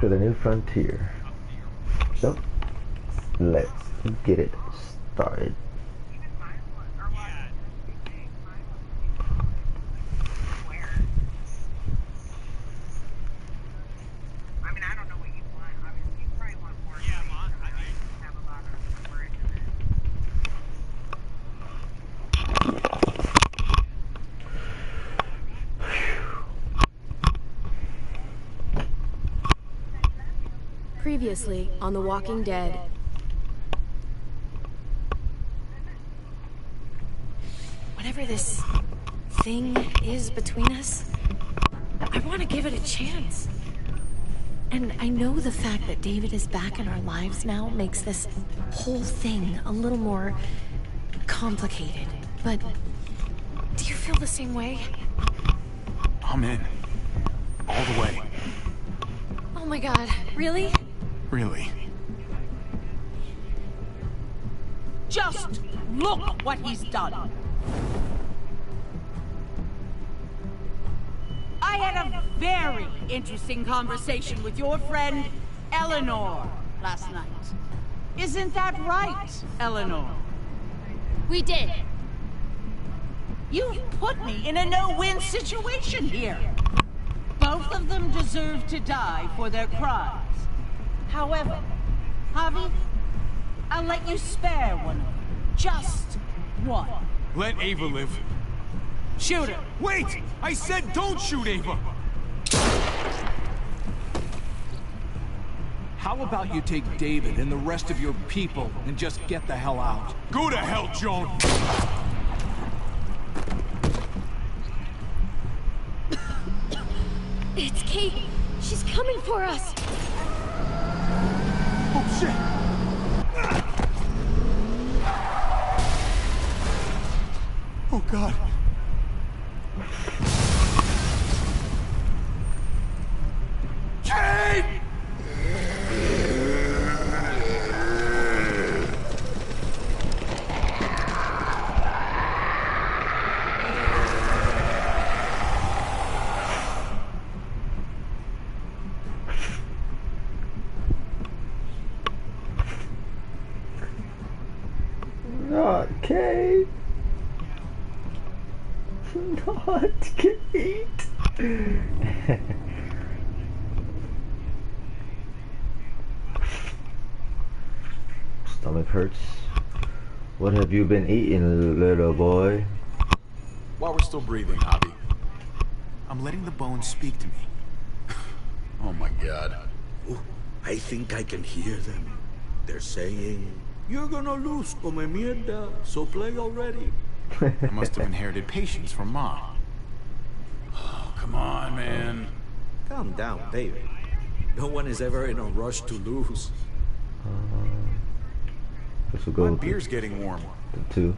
to the new frontier. So, let's get it started. Previously on The Walking Dead. Whatever this thing is between us, I want to give it a chance. And I know the fact that David is back in our lives now makes this whole thing a little more complicated. But do you feel the same way? I'm in. All the way. Oh my god, really? Really. Just look what he's done. I had a very interesting conversation with your friend Eleanor last night. Isn't that right, Eleanor? We did. You've put me in a no-win situation here. Both of them deserve to die for their crimes. However, Javi, I'll let you spare one of them. Just one. Let Ava live. Shoot her. Wait! I said don't shoot Ava! How about you take David and the rest of your people and just get the hell out? Go to hell, Joan! It's Kate. She's coming for us. Oh, shit! Oh, God. Kate! Not Kate. Not Kate. Stomach hurts. What have you been eating, little boy? While we're still breathing, Javi, I'm letting the bones speak to me. Oh my god. Ooh, I think I can hear them. They're saying, "You're gonna lose, come mierda, so play already." I must have inherited patience from Mom. Oh, come on, man. Calm down, baby. No one is ever in a rush to lose. This will go My with beer's getting warm. the two.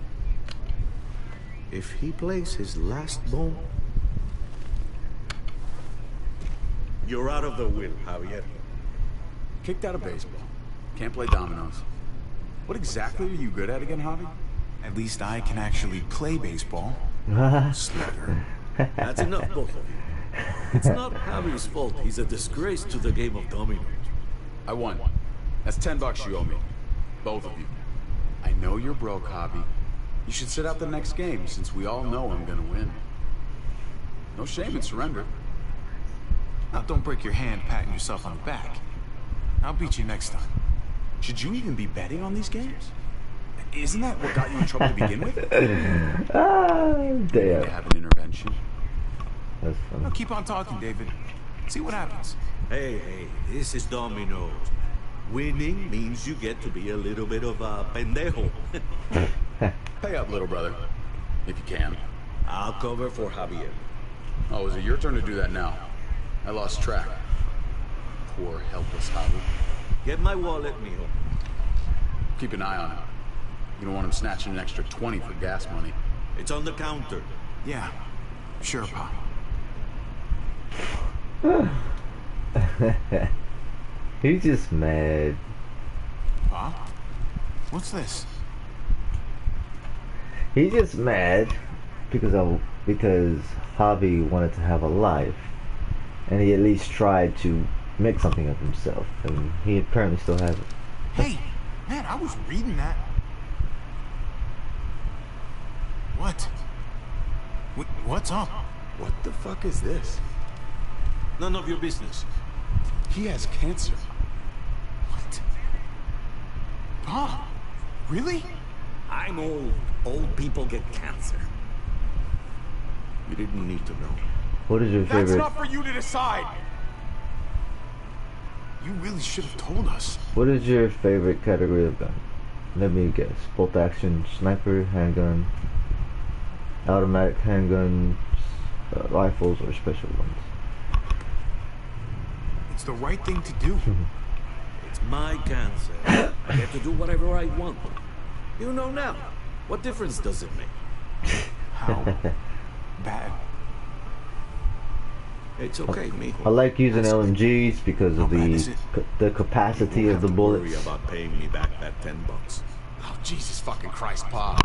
If he plays his last bone, you're out of the will, Javier. Kicked out of baseball. Can't play dominoes. What exactly are you good at again, Javi? At least I can actually play baseball. Slugger. That's enough, both of you. It's not Javi's fault. He's a disgrace to the game of dominoes. I won. That's $10 you owe me. Both of you. I know you're broke, Javi. You should sit out the next game, since we all know I'm gonna win. No shame in surrender. Now don't break your hand patting yourself on the back. I'll beat you next time. Should you even be betting on these games? Isn't that what got you in trouble to begin with? Ah, To damn. have an intervention. That's funny. Now keep on talking, David. See what happens. Hey, this is dominoes. Winning means you get to be a little bit of a pendejo. Pay up, little brother. If you can. I'll cover for Javier. Oh, is it your turn to do that now? I lost track. Poor, helpless Javi. Get my wallet, mijo. Keep an eye on him. You don't want him snatching an extra 20 for gas money. It's on the counter. Yeah, sure, Pop. He's just mad. Pop? What's this? He's just mad because Javi wanted to have a life, and he at least tried to make something of himself, and he apparently still has it. Hey, man, I was reading that. What? What's up? What the fuck is this? None of your business. He has cancer. What? Pa? Really? I'm old. Old people get cancer. You didn't need to know. What is your That's favorite? not for you to decide. You really should have told us. What is your favorite category of gun? Let me guess. Bolt action, sniper, handgun, automatic handguns, rifles, or special ones. It's the right thing to do. It's my cancer. I get to do whatever I want. You know now. What difference does it make? How bad? It's okay, mijo. I like using LMGs because of How bad is it? the capacity of the Worry bullets. about paying me back that $10. Oh, Jesus fucking Christ, Pa.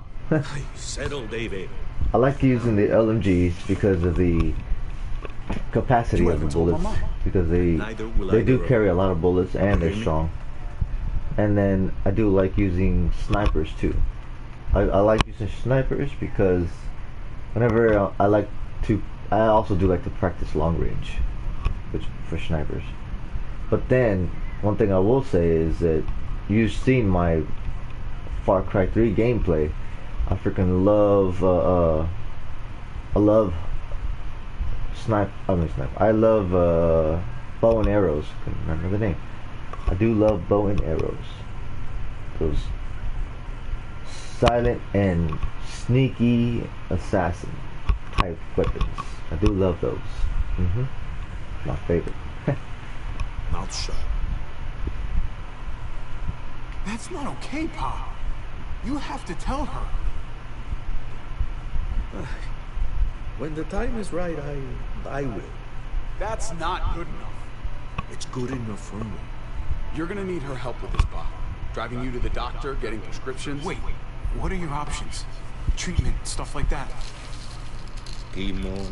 Settle, David. I like using the LMGs because of the capacity You of the haven't told my bullets, mom. because Neither will they do either of carry you. a lot of bullets and they're Hear me? strong. And then I do like using snipers too. I like using snipers because whenever I also do like to practice long range, which for snipers. But then one thing I will say is that you've seen my Far Cry 3 gameplay. I freaking love I love I love bow and arrows. Couldn't remember the name. I do love bow and arrows. Those silent and sneaky assassin type weapons. I do love those. My favorite. Mouth shut. That's not okay, Pa. You have to tell her. When the time is right, I will. That's not good enough. It's good enough for me. You're gonna need her help with this, Pa. Driving you to the doctor, getting prescriptions. Wait, what are your options? Treatment, stuff like that. Chemo,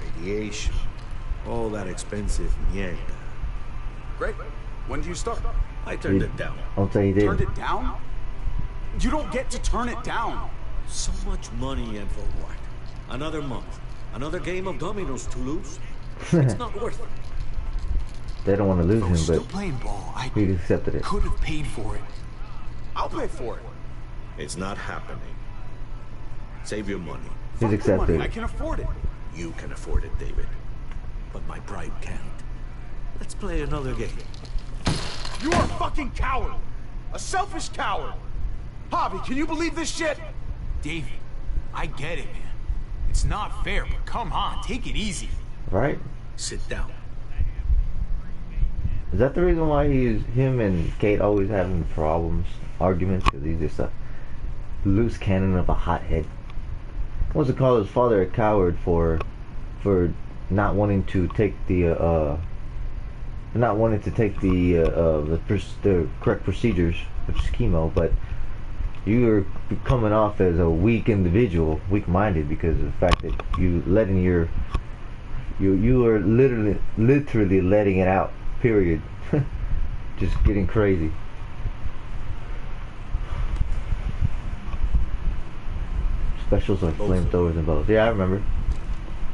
radiation, all that expensive mierda. Great. When do you start? I turned it down. I'll tell you this. Turned it down? You don't get to turn it down. So much money and for what? Another month. Another game of dominoes to lose? It's not worth it. They don't want to lose If I was him, still but playing ball, I he accepted it. could have paid for it. I'll pay for it. It's not happening. Save your money. He's Fuck the accepted money. I it. can afford it. You can afford it, David. But my pride can't. Let's play another game. You are a fucking coward. A selfish coward. Javi, can you believe this shit? David, I get it, man. It's not fair, but come on, take it easy. Right? Sit down. Is that the reason why him and Kate always having problems, arguments? Because he's just a loose cannon of a hothead. What's it called? His father a coward for not wanting to take the the correct procedures, which is chemo. But you're coming off as a weak individual, weak-minded, because of the fact that you are literally letting it out. Period. Just getting crazy. Specials like flamethrowers and bows. Yeah, I remember.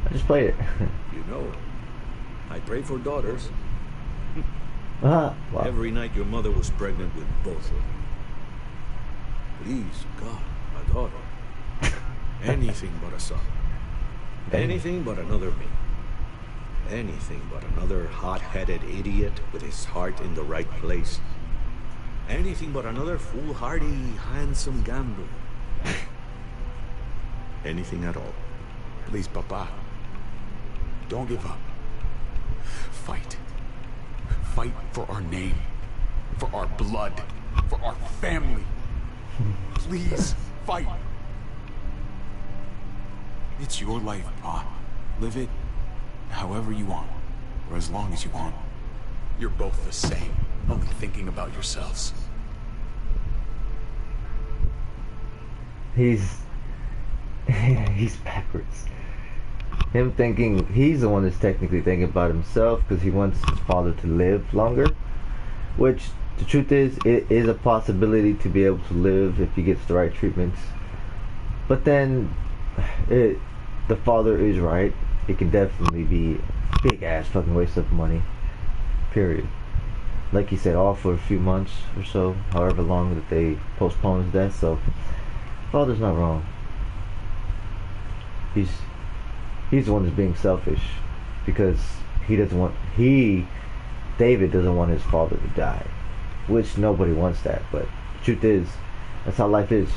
I just played it. You know, I pray for daughters. Wow. Every night your mother was pregnant with both of them. Please, God, a daughter. Anything but a son. Anything but another me. Anything but another hot-headed idiot with his heart in the right place. Anything but another foolhardy, handsome gambler. Anything at all. Please, Papa. Don't give up. Fight. Fight for our name. For our blood. For our family. Please, fight. It's your life, Pa. Live it however you want, or as long as you want. You're both the same. Only thinking about yourselves. He's backwards. him thinking he's the one that's technically thinking about himself because he wants his father to live longer. Which the truth is, it is a possibility to be able to live if he gets the right treatments. But then, the father is right. It can definitely be a big ass fucking waste of money. Period. Like he said, all for a few months or so, however long that they postpone his death. So, father's not wrong. He's the one that's being selfish because David doesn't want his father to die, which nobody wants that. But the truth is, that's how life is.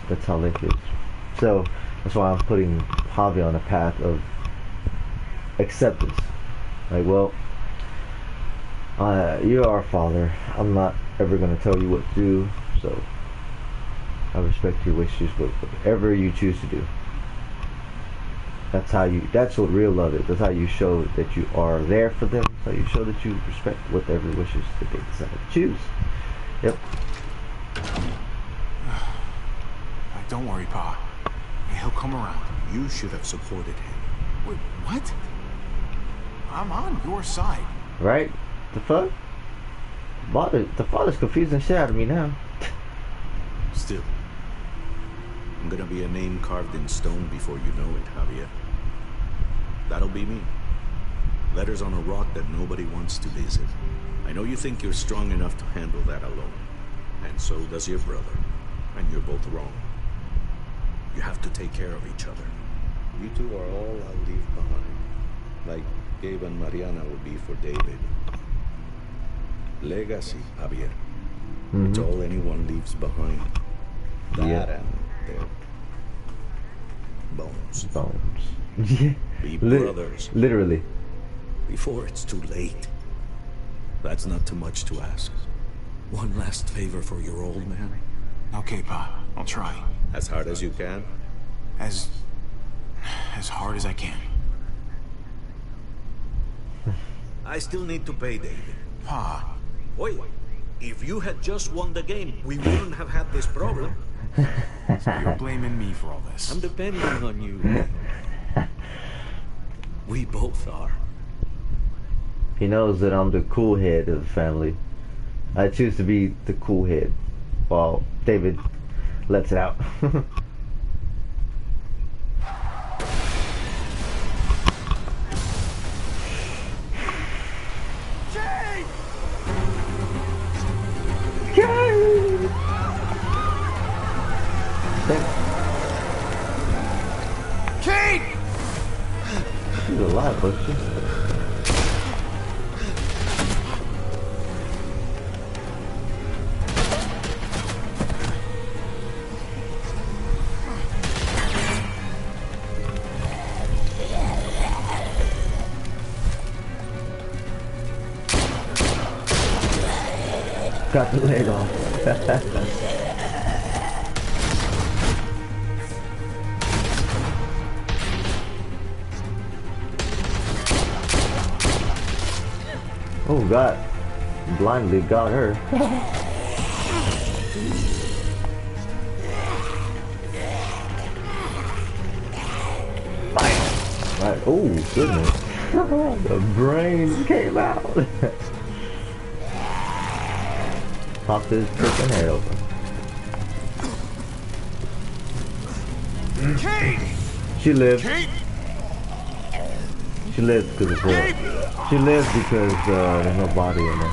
That's how life is. So that's why I'm putting Javi on a path of acceptance. Like, well, you're our father. I'm not ever gonna tell you what to do. So I respect your wishes, whatever you choose to do. That's what real love is. That's how you show that you are there for them. That's how you show that you respect whatever wishes that they decide to choose. Yep. Don't worry, Pa. He'll come around. You should have supported him. Wait, what? I'm on your side. Right? The fuck? The father's confusing shit out of me now. Still, I'm gonna be a name carved in stone before you know it, Javier. That'll be me. Letters on a rock that nobody wants to visit. I know you think you're strong enough to handle that alone. And so does your brother. And you're both wrong. You have to take care of each other. You two are all I'll leave behind. Like Gabe and Mariana would be for David. Legacy, Javier. It's all anyone leaves behind. That and their bones. Yeah. Be brothers. Literally. Before it's too late. That's not too much to ask. One last favor for your old man. Okay, Pa. I'll try. As hard as you can. As hard as I can. I still need to pay David. Pa. Wait, if you had just won the game, we wouldn't have had this problem. So you're blaming me for all this. I'm depending on you. We both are. He knows that I'm the cool head of the family. I choose to be the cool head, while David lets it out. Kate! She's alive, but she's... got the leg off. Oh God, blindly got her. Right. Oh goodness, the brains came out. Popped his freaking head open. Kate! She lived. Kate! She lives because of her. She lives because there's no body in her.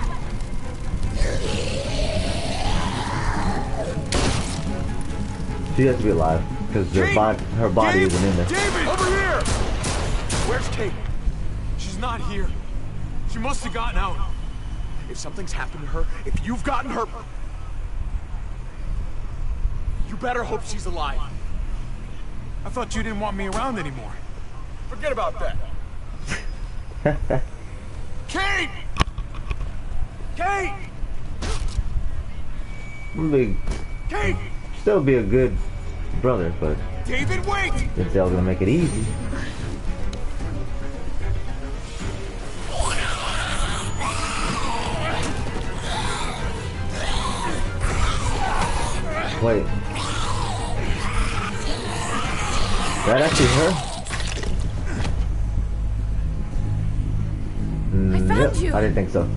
She has to be alive because her body isn't in there. David! Over here! Where's Kate? She's not here. She must have gotten out. If something's happened to her, if you've gotten her... You better hope she's alive. I thought you didn't want me around anymore. Forget about that. Kate! Kate! Kate! Still be a good brother, but David, wait! it's all gonna make it easy. Wait. That actually her? you. I didn't think so.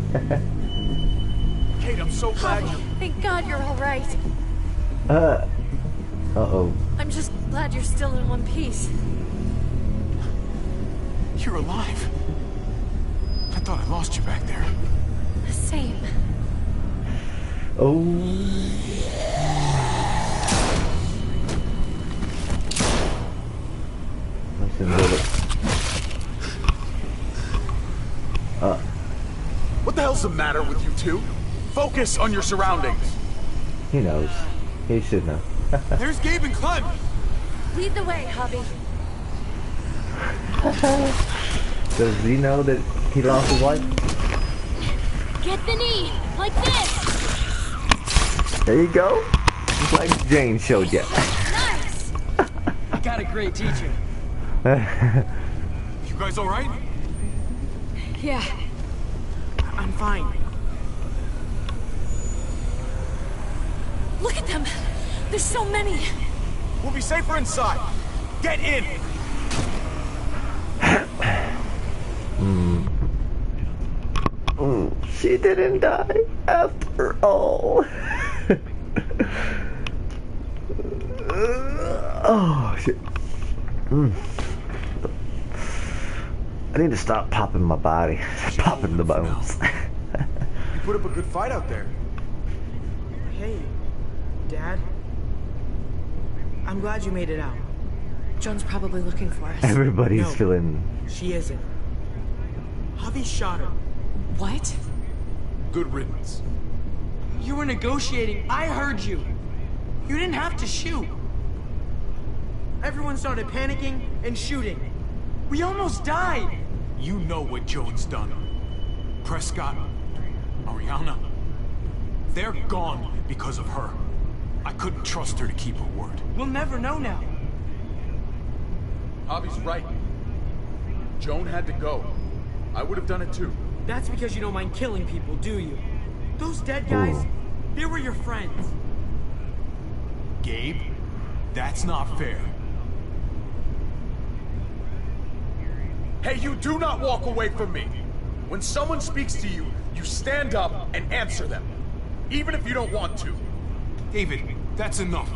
Kate, I'm so glad Javi, you... thank God you're all right. Uh-oh. I'm just glad you're still in one piece. You're alive. I thought I lost you back there. The same. Oh. Listen, What the hell's the matter with you two? Focus on your surroundings. he knows. He should know. There's Gabe and Clem. Lead the way, Javi. Does he know that he lost his wife? Get the knee, like this. There you go. Just like Jane showed you. Nice. I got a great teacher. You guys all right? Yeah. I'm fine. Look at them. There's so many. We'll be safer inside. Get in. She didn't die after all. Oh shit. I need to stop popping my body. Popping the bones. You put up a good fight out there. Hey, Dad. I'm glad you made it out. Joan's probably looking for us. Everybody's No. feeling. She isn't. Javi shot her. What? Good riddance. You were negotiating. I heard you. You didn't have to shoot. Everyone started panicking and shooting. We almost died. You know what Joan's done. Prescott, Ariana, they're gone because of her. I couldn't trust her to keep her word. We'll never know now. Javi's right. Joan had to go. I would have done it too. That's because you don't mind killing people, do you? Those dead guys, Ooh. they were your friends. Gabe, that's not fair. Hey, you do not walk away from me. When someone speaks to you, you stand up and answer them. Even if you don't want to. David, that's enough.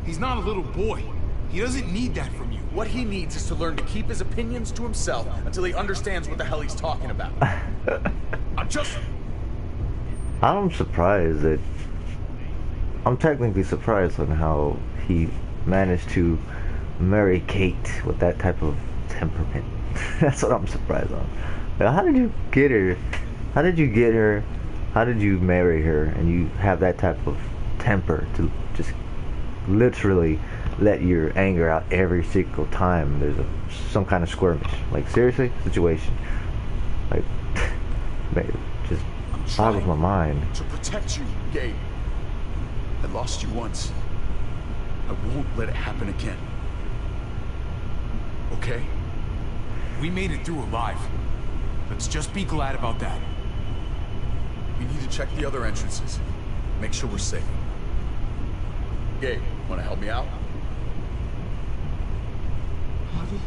He's not a little boy. He doesn't need that from you. What he needs is to learn to keep his opinions to himself until he understands what the hell he's talking about. I'm surprised that. I'm technically surprised on how he managed to marry Kate with that type of temperament. That's what I'm surprised on. Like, how did you get her? How did you get her? How did you marry her? And you have that type of temper to just literally let your anger out every single time there's some kind of skirmish. Like, seriously? Situation. Like, man, just boggles my mind. To protect you, Gabe. I lost you once. I won't let it happen again. Okay? We made it through alive. Let's just be glad about that. We need to check the other entrances. Make sure we're safe. Gabe, want to help me out? Javi?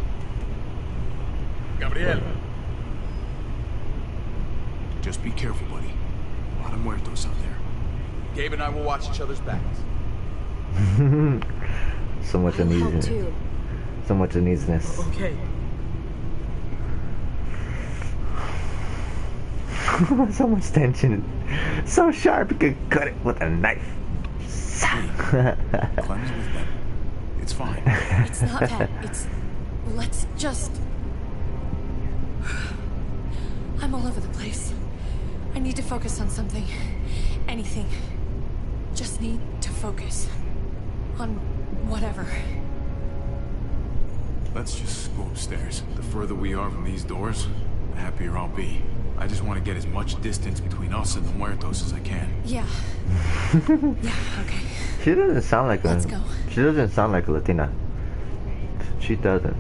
Gabriel. Just be careful, buddy. A lot of muertos out there. Gabe and I will watch each other's backs. So much I'll help uneasiness. too. So much uneasiness. Okay. So much tension. So sharp you could cut it with a knife. Clem's with them. It's fine. It's not that. It's... Let's just... I'm all over the place. I need to focus on something. Anything. Just need to focus. On whatever. Let's just go upstairs. The further we are from these doors, the happier I'll be. I just want to get as much distance between us and the muertos as I can. Yeah. Yeah, okay. She doesn't sound like Let's go. She doesn't sound like a Latina. She doesn't.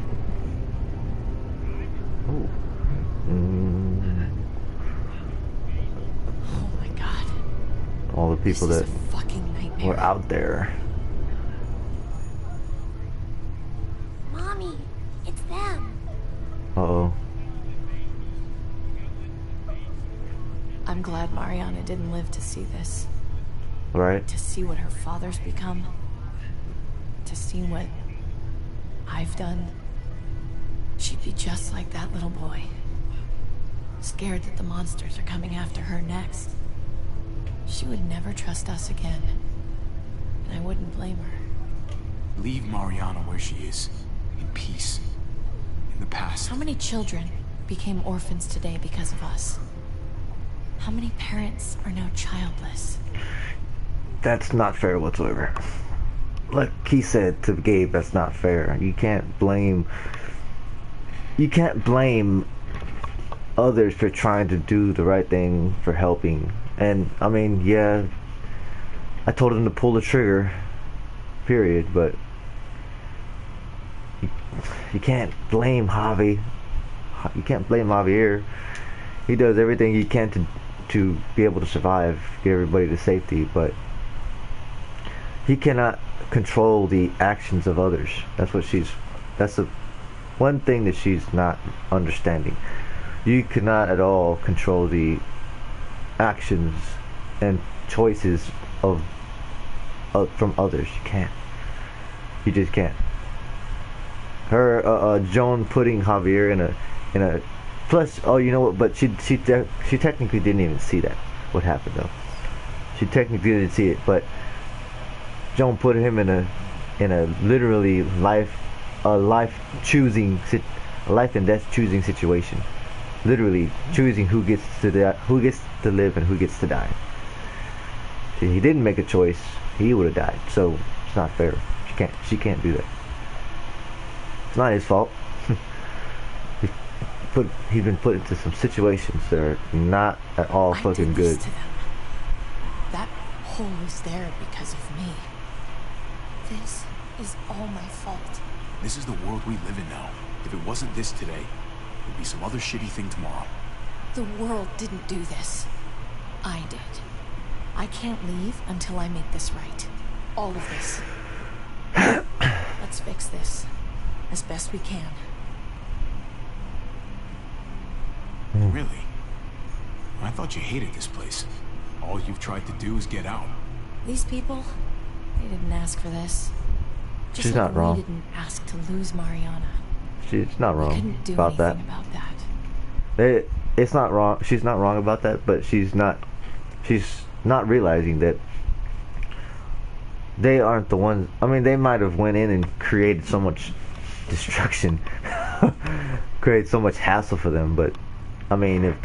Ooh. Oh my god. All the people This that is a fucking nightmare. were out there. Mommy, it's them. Uh-oh. I'm glad Mariana didn't live to see this. Right? To see what her father's become. To see what I've done. She'd be just like that little boy. Scared that the monsters are coming after her next. She would never trust us again. And I wouldn't blame her. Leave Mariana where she is. In peace. In the past. How many children became orphans today because of us? How many parents are now childless? That's not fair whatsoever. Like he said to Gabe, that's not fair. You can't blame others for trying to do the right thing, for helping. And I mean, yeah, I told him to pull the trigger, period, but you can't blame Javi. You can't blame Javier. He does everything he can to be able to survive, get everybody to safety, but he cannot control the actions of others. That's the one thing that she's not understanding. You cannot at all control the actions and choices of from others. You can't. You just can't. Her Joan putting Javier in a plus. Oh, you know what? But she technically didn't even see that. What happened though? She technically didn't see it, but Joan put him in a literally life and death choosing situation. Literally choosing who gets to live and who gets to die. See, he didn't make a choice. He would have died. So it's not fair. She can't do that. It's not his fault. He's been put into some situations that are not at all fucking good. To them. That hole is there because of me. This is all my fault. This is the world we live in now. If it wasn't this today, it would be some other shitty thing tomorrow. The world didn't do this. I did. I can't leave until I make this right. All of this. Let's fix this. As best we can. Really? I thought you hated this place. All you've tried to do is get out. These people, they didn't ask for this. Just She's like not wrong. We didn't ask to lose Mariana. She's not We wrong couldn't do about that. anything about that. It's not wrong. She's not wrong about that, but she's not realizing that they aren't the ones. I mean, they might have went in and created so much destruction, created so much hassle for them. But I mean, if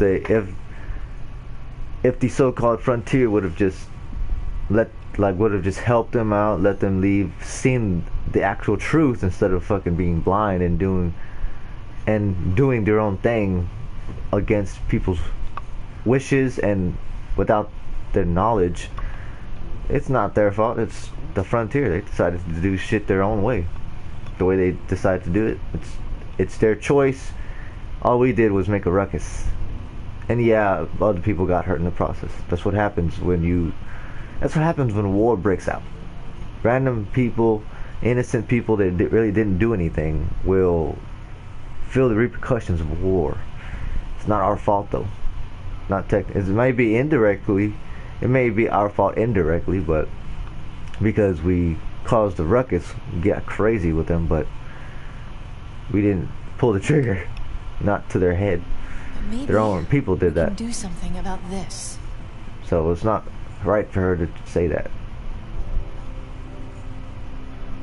the so-called frontier would have just helped them out, let them leave, seen the actual truth instead of fucking being blind and doing their own thing against people's wishes and without their knowledge. It's not their fault. It's the frontier. They decided to do shit their own way. The way they decided to do it. It's their choice. All we did was make a ruckus. And yeah, other people got hurt in the process. That's what happens when war breaks out. Random people, innocent people that really didn't do anything will feel the repercussions of war. It's not our fault though. It may be indirectly. It may be our fault indirectly, but because we caused the ruckus, we got crazy with them, but we didn't pull the trigger. Not to their head. Maybe their own people did that. Do something about this. So it's not right for her to say that.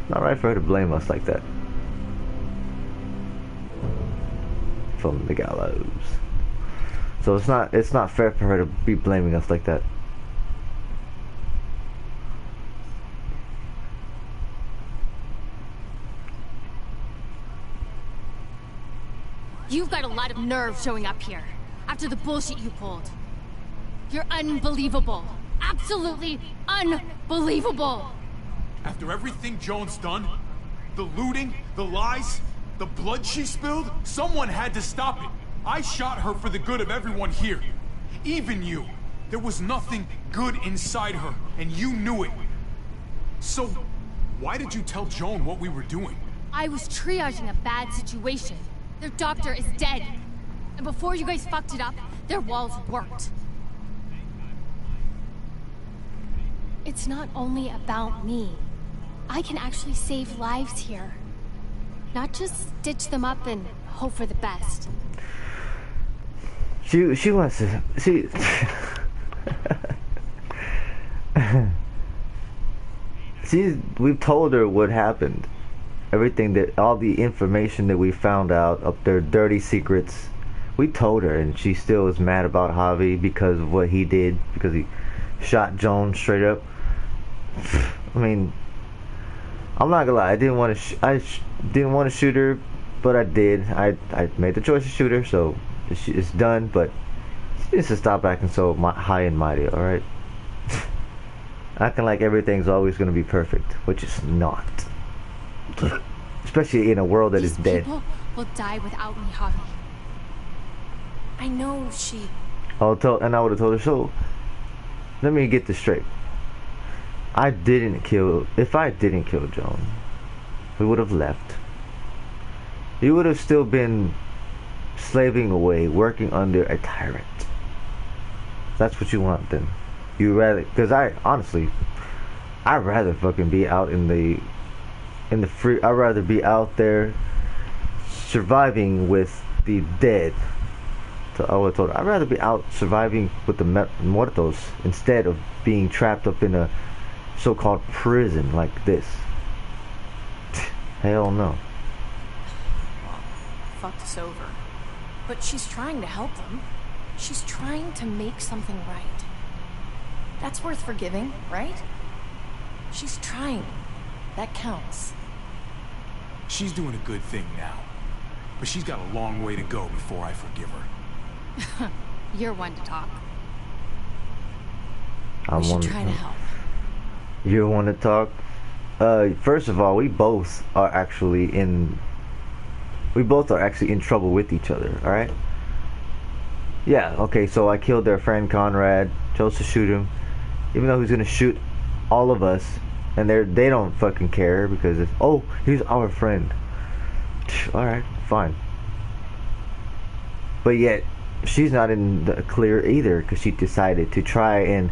Not right for her to blame us like that. From the Gallows. So it's not fair for her to be blaming us like that. You've got a lot of nerve showing up here, after the bullshit you pulled. You're unbelievable. Absolutely unbelievable. After everything Joan's done, the looting, the lies, the blood she spilled, someone had to stop it. I shot her for the good of everyone here. Even you. There was nothing good inside her, and you knew it. So, why did you tell Joan what we were doing? I was triaging a bad situation. Their doctor is dead. And before you guys fucked it up, their walls worked. It's not only about me. I can actually save lives here. Not just stitch them up and hope for the best. She wants to we've told her what happened. Everything, that all the information that we found out of their dirty secrets. We told her, and she still is mad about Javi because of what he did, because he shot Joan straight up. I mean, I'm not gonna lie, I didn't want to shoot her, but I did. I made the choice to shoot her, so it's done. But she needs to stop acting so high and mighty, all right? Acting like everything's always gonna be perfect, which is not. Especially in a world that is dead. People will die without me, Javi. I know she... And I would have told her, so, let me get this straight. If I didn't kill Joan, we would have left. You would have still been slaving away, working under a tyrant. That's what you want then. You rather, because I'd rather fucking be out in the free. I'd rather be out there surviving with the dead. I would have told her, I'd rather be out surviving with the muertos instead of being trapped up in a so-called prison like this. Hell no. Well, fucked us over. But she's trying to help them. She's trying to make something right. That's worth forgiving, right? She's trying. That counts. She's doing a good thing now. But she's got a long way to go before I forgive her. You're one to talk. We should try to help. You want to talk? First of all, we both are actually in trouble with each other, alright? Yeah, okay, so I killed their friend Conrad, chose to shoot him, even though he's gonna shoot all of us, and they don't fucking care because it's, oh, he's our friend. Alright, fine. But yet, she's not in the clear either because she decided to try and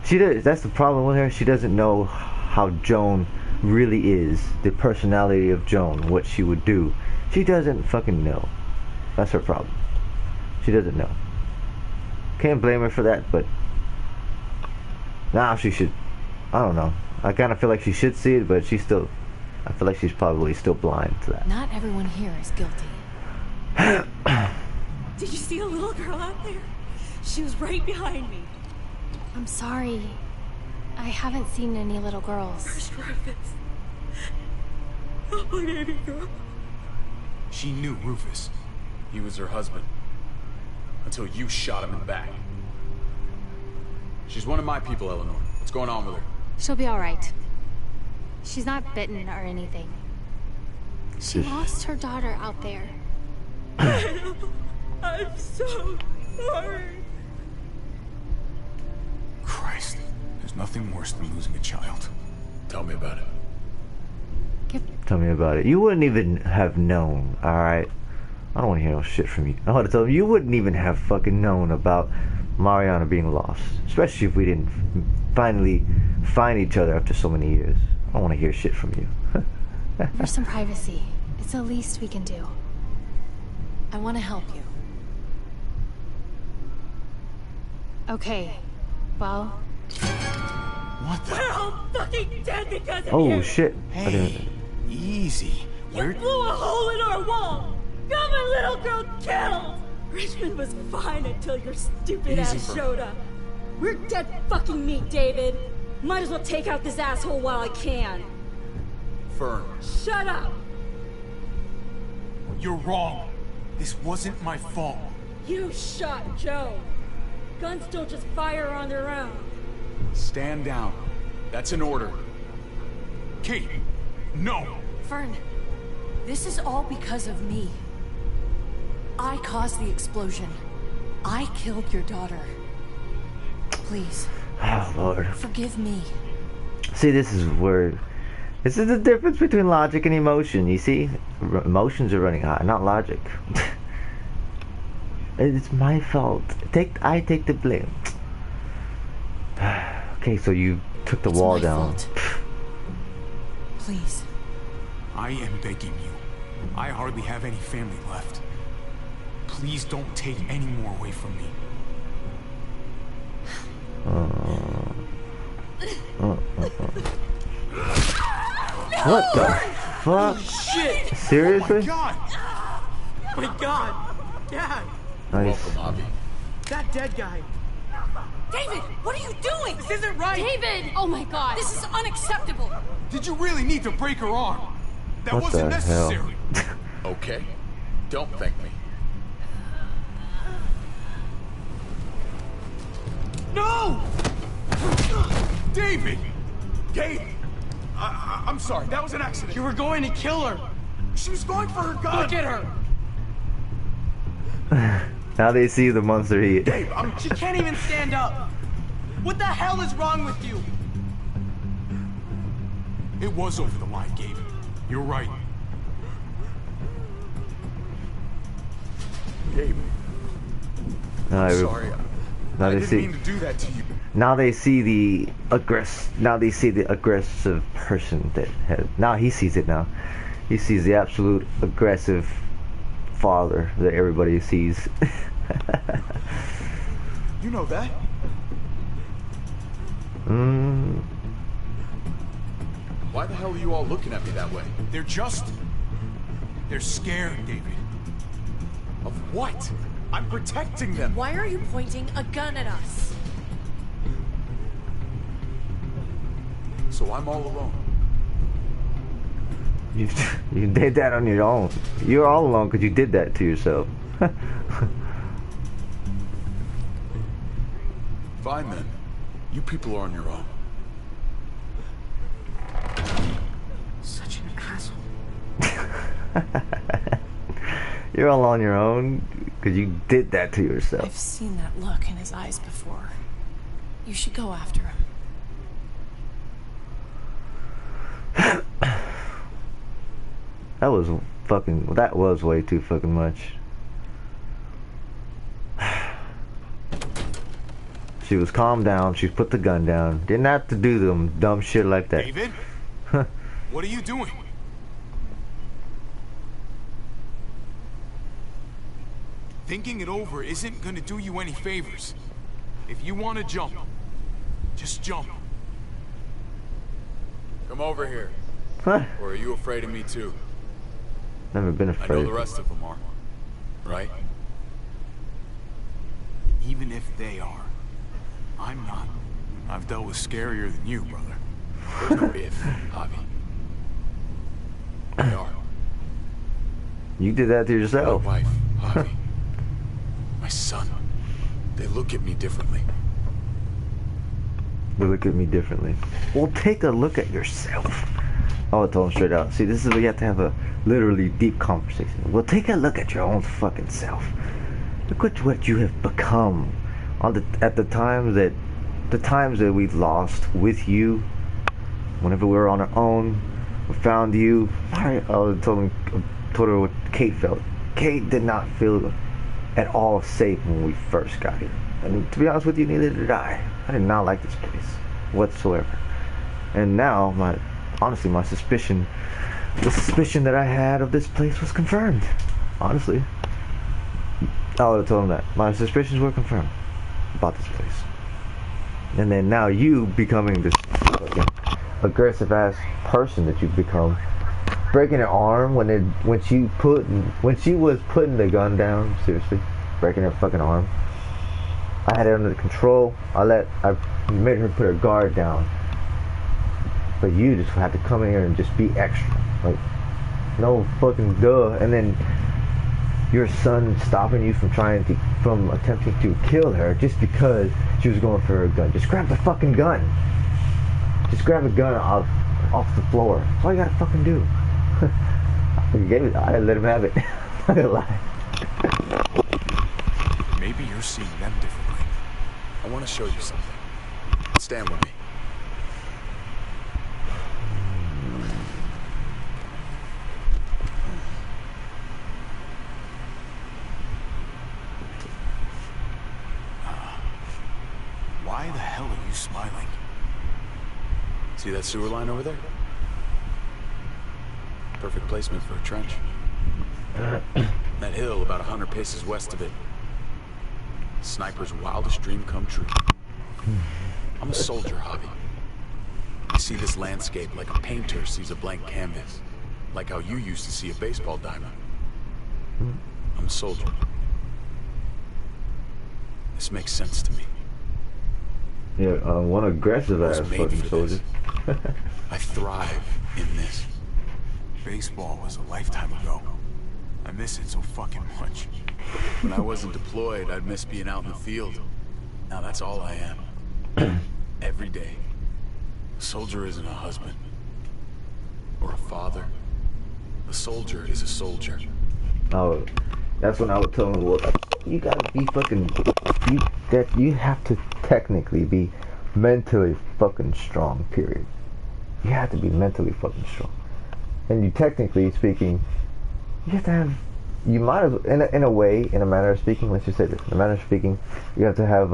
that's the problem with her. She doesn't know how Joan really is, the personality of Joan, what she would do. She doesn't fucking know. That's her problem. She doesn't know. Can't blame her for that, but now she should. I don't know. I kind of feel like she should see it, but I feel like she's probably still blind to that. Not everyone here is guilty. Did you see a little girl out there? She was right behind me. I'm sorry. I haven't seen any little girls. First Rufus. Oh, my baby girl. She knew Rufus. He was her husband. Until you shot him in the back. She's one of my people, Eleanor. What's going on with her? She'll be alright. She's not bitten or anything. She lost her daughter out there. I'm so sorry. Christ, there's nothing worse than losing a child. Tell me about it. Tell me about it. You wouldn't even have known, alright? I don't want to hear no shit from you. I want to tell you, you wouldn't even have fucking known about Mariana being lost. Especially if we didn't finally find each other after so many years. I don't want to hear shit from you. For some privacy. It's the least we can do. I want to help you. Okay. Well... What the? We're all fucking dead because of you! Oh shit. Hey, easy. You blew a hole in our wall! Got my little girl killed! Richmond was fine until your stupid ass showed up. We're dead fucking meat, David. Might as well take out this asshole while I can. Fern. Shut up! You're wrong. This wasn't my fault. You shot Joe. Guns don't just fire on their own. Stand down. That's an order. Kate, no! Fern, this is all because of me. I caused the explosion. I killed your daughter. Please. Oh, Lord. Forgive me. See, this is the difference between logic and emotion, you see? Emotions are running high, not logic. It's my fault. I take the blame. Okay, so you took the It's wall my down. fault. Please. I am begging you. I hardly have any family left. Please don't take any more away from me. What the fuck? Shit! Seriously? God! My God! Dad! Nice. Welcome, Bobby. That dead guy! David, what are you doing? This isn't right! David! Oh my god! This is unacceptable. Did you really need to break her arm? That What wasn't the hell? necessary. Okay. Don't thank me. No! David! David! I'm sorry, that was an accident. You were going to kill her! She was going for her gun! Look at her! Now they see the monster he is. Dave, She can't even stand up! What the hell is wrong with you? It was over the line, Gabe. You're right. Gabe, Now I'm they- sorry. now I they didn't see. mean to do that to you. Now they see the Now they see the aggressive person that has. Now he sees it. Now he sees the absolute aggressive father that everybody sees. You know that? Why the hell are you all looking at me that way? They're scared, David. Of what? I'm protecting them. Why are you pointing a gun at us? So I'm all alone. You did that on your own. You're all alone because you did that to yourself. Fine then. You people are on your own. Such an asshole. You're all on your own because you did that to yourself. I've seen that look in his eyes before. You should go after him. That was way too fucking much. She was calmed down, she put the gun down. Didn't have to do them dumb shit like that. David? What are you doing? Thinking it over isn't gonna do you any favors. If you want to jump, just jump. Come over here. Huh? Or are you afraid of me too? Never been I know afraid. the rest of them are. Right? Even if they are, I'm not. I've dealt with scarier than you, brother. There's no if, Javi. They are. You did that to My yourself. wife, Javi. My son. They look at me differently. They look at me differently. Well, take a look at yourself. I told him straight out. See, this is where you have to have a literally deep conversation. Well, take a look at your own fucking self. Look at what you have become. At the times that we lost with you, whenever we were on our own, we found you. I told her what Kate felt. Kate did not feel at all safe when we first got here. And to be honest with you, neither did I. I did not like this place whatsoever. And now, my suspicion, the suspicion that I had of this place was confirmed. Honestly. I would have told him that. My suspicions were confirmed about this place. And then now you becoming this aggressive ass person that you've become. Breaking her arm when she was putting the gun down, seriously. Breaking her fucking arm. I had it under control. I made her put her guard down. But you just had to come in here and just be extra. Like, no fucking duh. And then your son stopping you from attempting to kill her just because she was going for her gun. Just grab the fucking gun. Just grab a gun off the floor. That's all you gotta fucking do. I let him have it. Not gonna lie. Maybe you're seeing them differently. I want to show you something. Stand with me. Why the hell are you smiling? See that sewer line over there? Perfect placement for a trench. That hill about 100 paces west of it. Sniper's wildest dream come true. I'm a soldier, Javi. I see this landscape like a painter sees a blank canvas. Like how you used to see a baseball diamond. I'm a soldier. This makes sense to me. Yeah, one aggressive I was ass made fucking for soldier. this. I thrive in this. Baseball was a lifetime ago. I miss it so fucking much. When I wasn't deployed, I'd miss being out in the field. Now that's all I am. Every day. A soldier isn't a husband. Or a father. A soldier is a soldier. Oh, that's when I would tell him, well, you gotta be fucking, you have to technically be mentally fucking strong, period. You have to be mentally fucking strong. And you, technically speaking, you have to have, you might as well, in a way, in a manner of speaking, let's just say this, in a manner of speaking, you have to have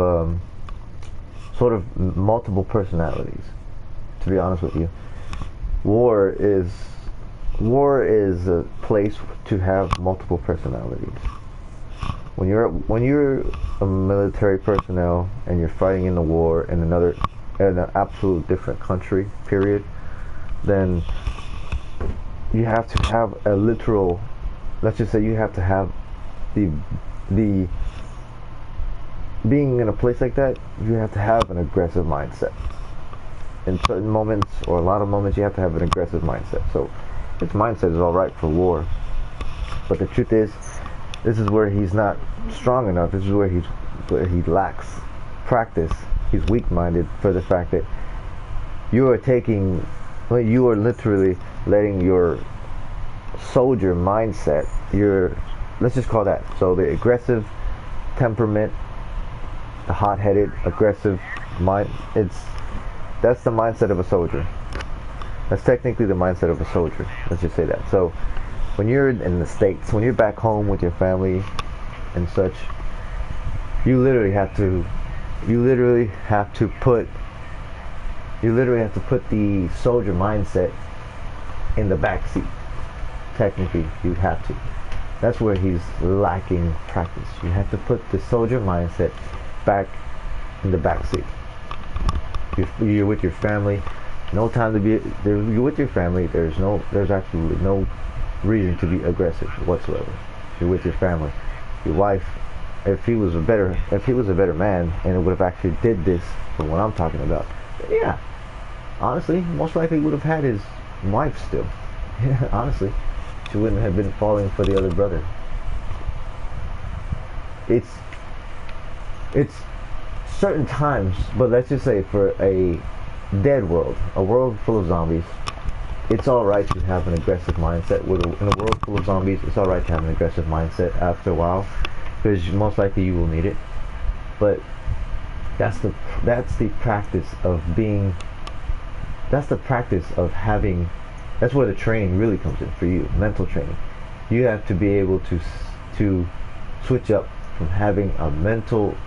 sort of multiple personalities, to be honest with you. War is a place to have multiple personalities. When you're a military personnel and you're fighting in the war in an absolute different country, period, then you have to have a literal, let's just say you have to have the being in a place like that, you have to have an aggressive mindset. In certain moments, or a lot of moments, you have to have an aggressive mindset. So his mindset is alright for war, but the truth is, this is where he's not strong enough. This is where he lacks practice. He's weak-minded for the fact that you are literally letting your soldier mindset, let's just call that, so the aggressive temperament, the hot-headed, aggressive mind, that's the mindset of a soldier. That's technically the mindset of a soldier. Let's just say that. So when you're in the States, when you're back home with your family and such, you literally have to put the soldier mindset in the back seat. Technically, you have to. That's where he's lacking practice. You have to put the soldier mindset back in the back seat. You're with your family. No time to be there. You're with your family. There's absolutely no reason to be aggressive whatsoever. You're with your family. Your wife, if he was a better man and would have actually did this for what I'm talking about, then yeah, honestly, most likely would have had his wife still. Yeah, honestly, she wouldn't have been falling for the other brother. It's certain times, but let's just say for a dead world, a world full of zombies, it's alright to have an aggressive mindset. In a world full of zombies, it's alright to have an aggressive mindset after a while, because most likely you will need it. But that's the practice of being. That's the practice of having. That's where the training really comes in for you, mental training. You have to be able to switch up from having a mental.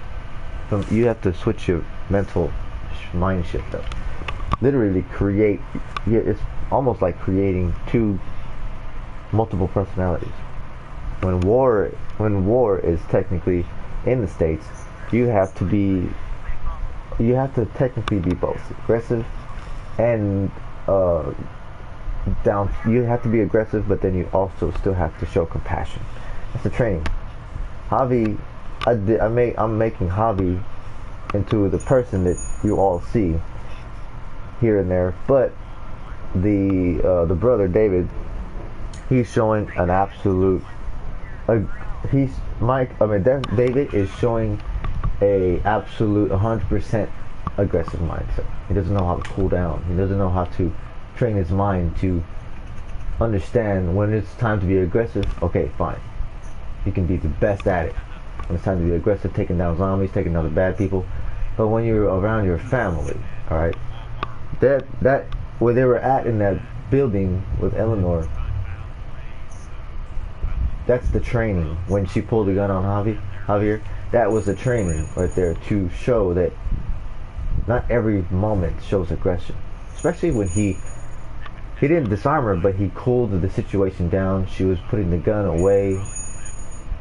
You have to switch your mental mind shift up. Literally create. It's almost like creating two multiple personalities. When war is technically in the States, you have to technically be both aggressive and down. You have to be aggressive, but then you also still have to show compassion. That's the training. Javi, I'm making Javi into the person that you all see here and there, but the brother David, he's showing an absolute. David is showing a absolute 100% aggressive mindset. He doesn't know how to cool down. He doesn't know how to train his mind to understand when it's time to be aggressive. Okay, fine. He can be the best at it. When it's time to be aggressive, taking down zombies, taking down the bad people. But when you're around your family, all right, that where they were at in that building with Eleanor, that's the training. When she pulled the gun on Javier, that was the training right there to show that not every moment shows aggression. especially when he didn't disarm her, but he cooled the situation down. She was putting the gun away.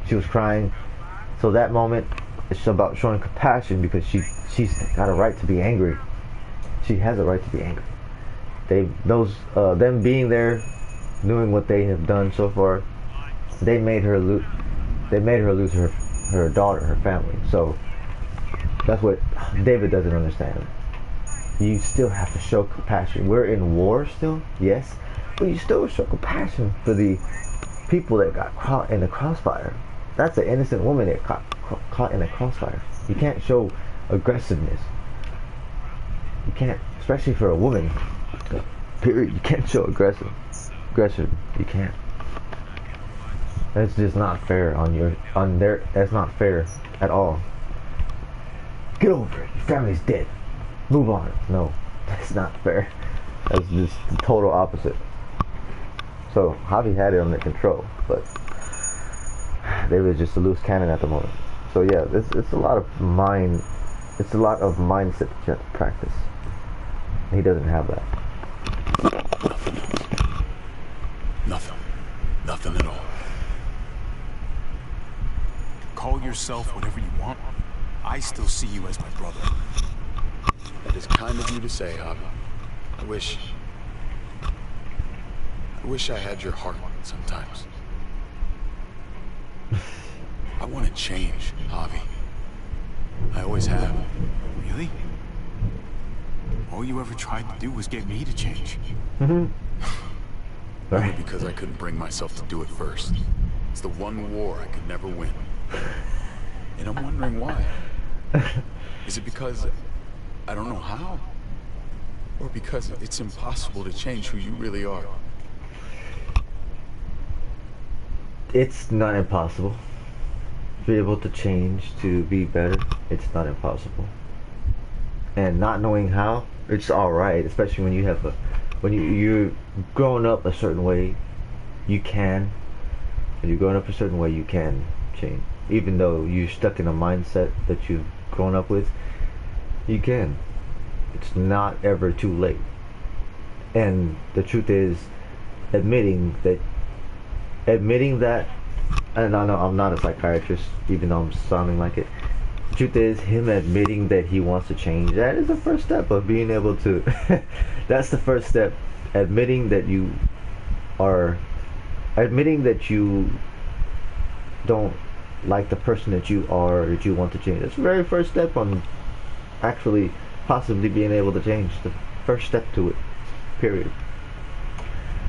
She was crying. So that moment, it's about showing compassion because she's got a right to be angry. She has a right to be angry. Them being there, knowing what they have done so far, they made her lose. They made her lose her daughter, her family. So that's what David doesn't understand. You still have to show compassion. We're in war still, yes, but you still show compassion for the people that got caught in the crossfire. That's an innocent woman that caught in the crossfire. You can't show aggressiveness. You can't, especially for a woman. Period. You can't show aggression. You can't. That's just not fair on their. That's not fair at all. Get over it. Your family's dead. Move on. No, that's not fair. That's just the total opposite. So Javi had it under control, but they were just a loose cannon at the moment. So yeah, it's a lot of mind. It's a lot of mindset that you have to practice. He doesn't have that. Nothing at all. Call yourself whatever you want. I still see you as my brother. That is kind of you to say, Javi. I wish I had your heart sometimes. I want to change, Javi. I always have. Really? All you ever tried to do was get me to change. Mm-hmm. Only because I couldn't bring myself to do it first. It's the one war I could never win. And I'm wondering why. Is it because I don't know how? Or because it's impossible to change who you really are? It's not impossible. To be able to change, to be better, it's not impossible. And not knowing how, it's alright, especially when you have you're growing up a certain way, you can. When you're growing up a certain way, you can change. Even though you're stuck in a mindset that you've grown up with, you can. It's not ever too late. And the truth is, admitting that, and I know I'm not a psychiatrist, even though I'm sounding like it. The truth is, him admitting that he wants to change, that is the first step of being able to, that's the first step. Admitting that you don't like the person that you are, that you want to change. That's the very first step on actually possibly being able to change. The first step to it, period.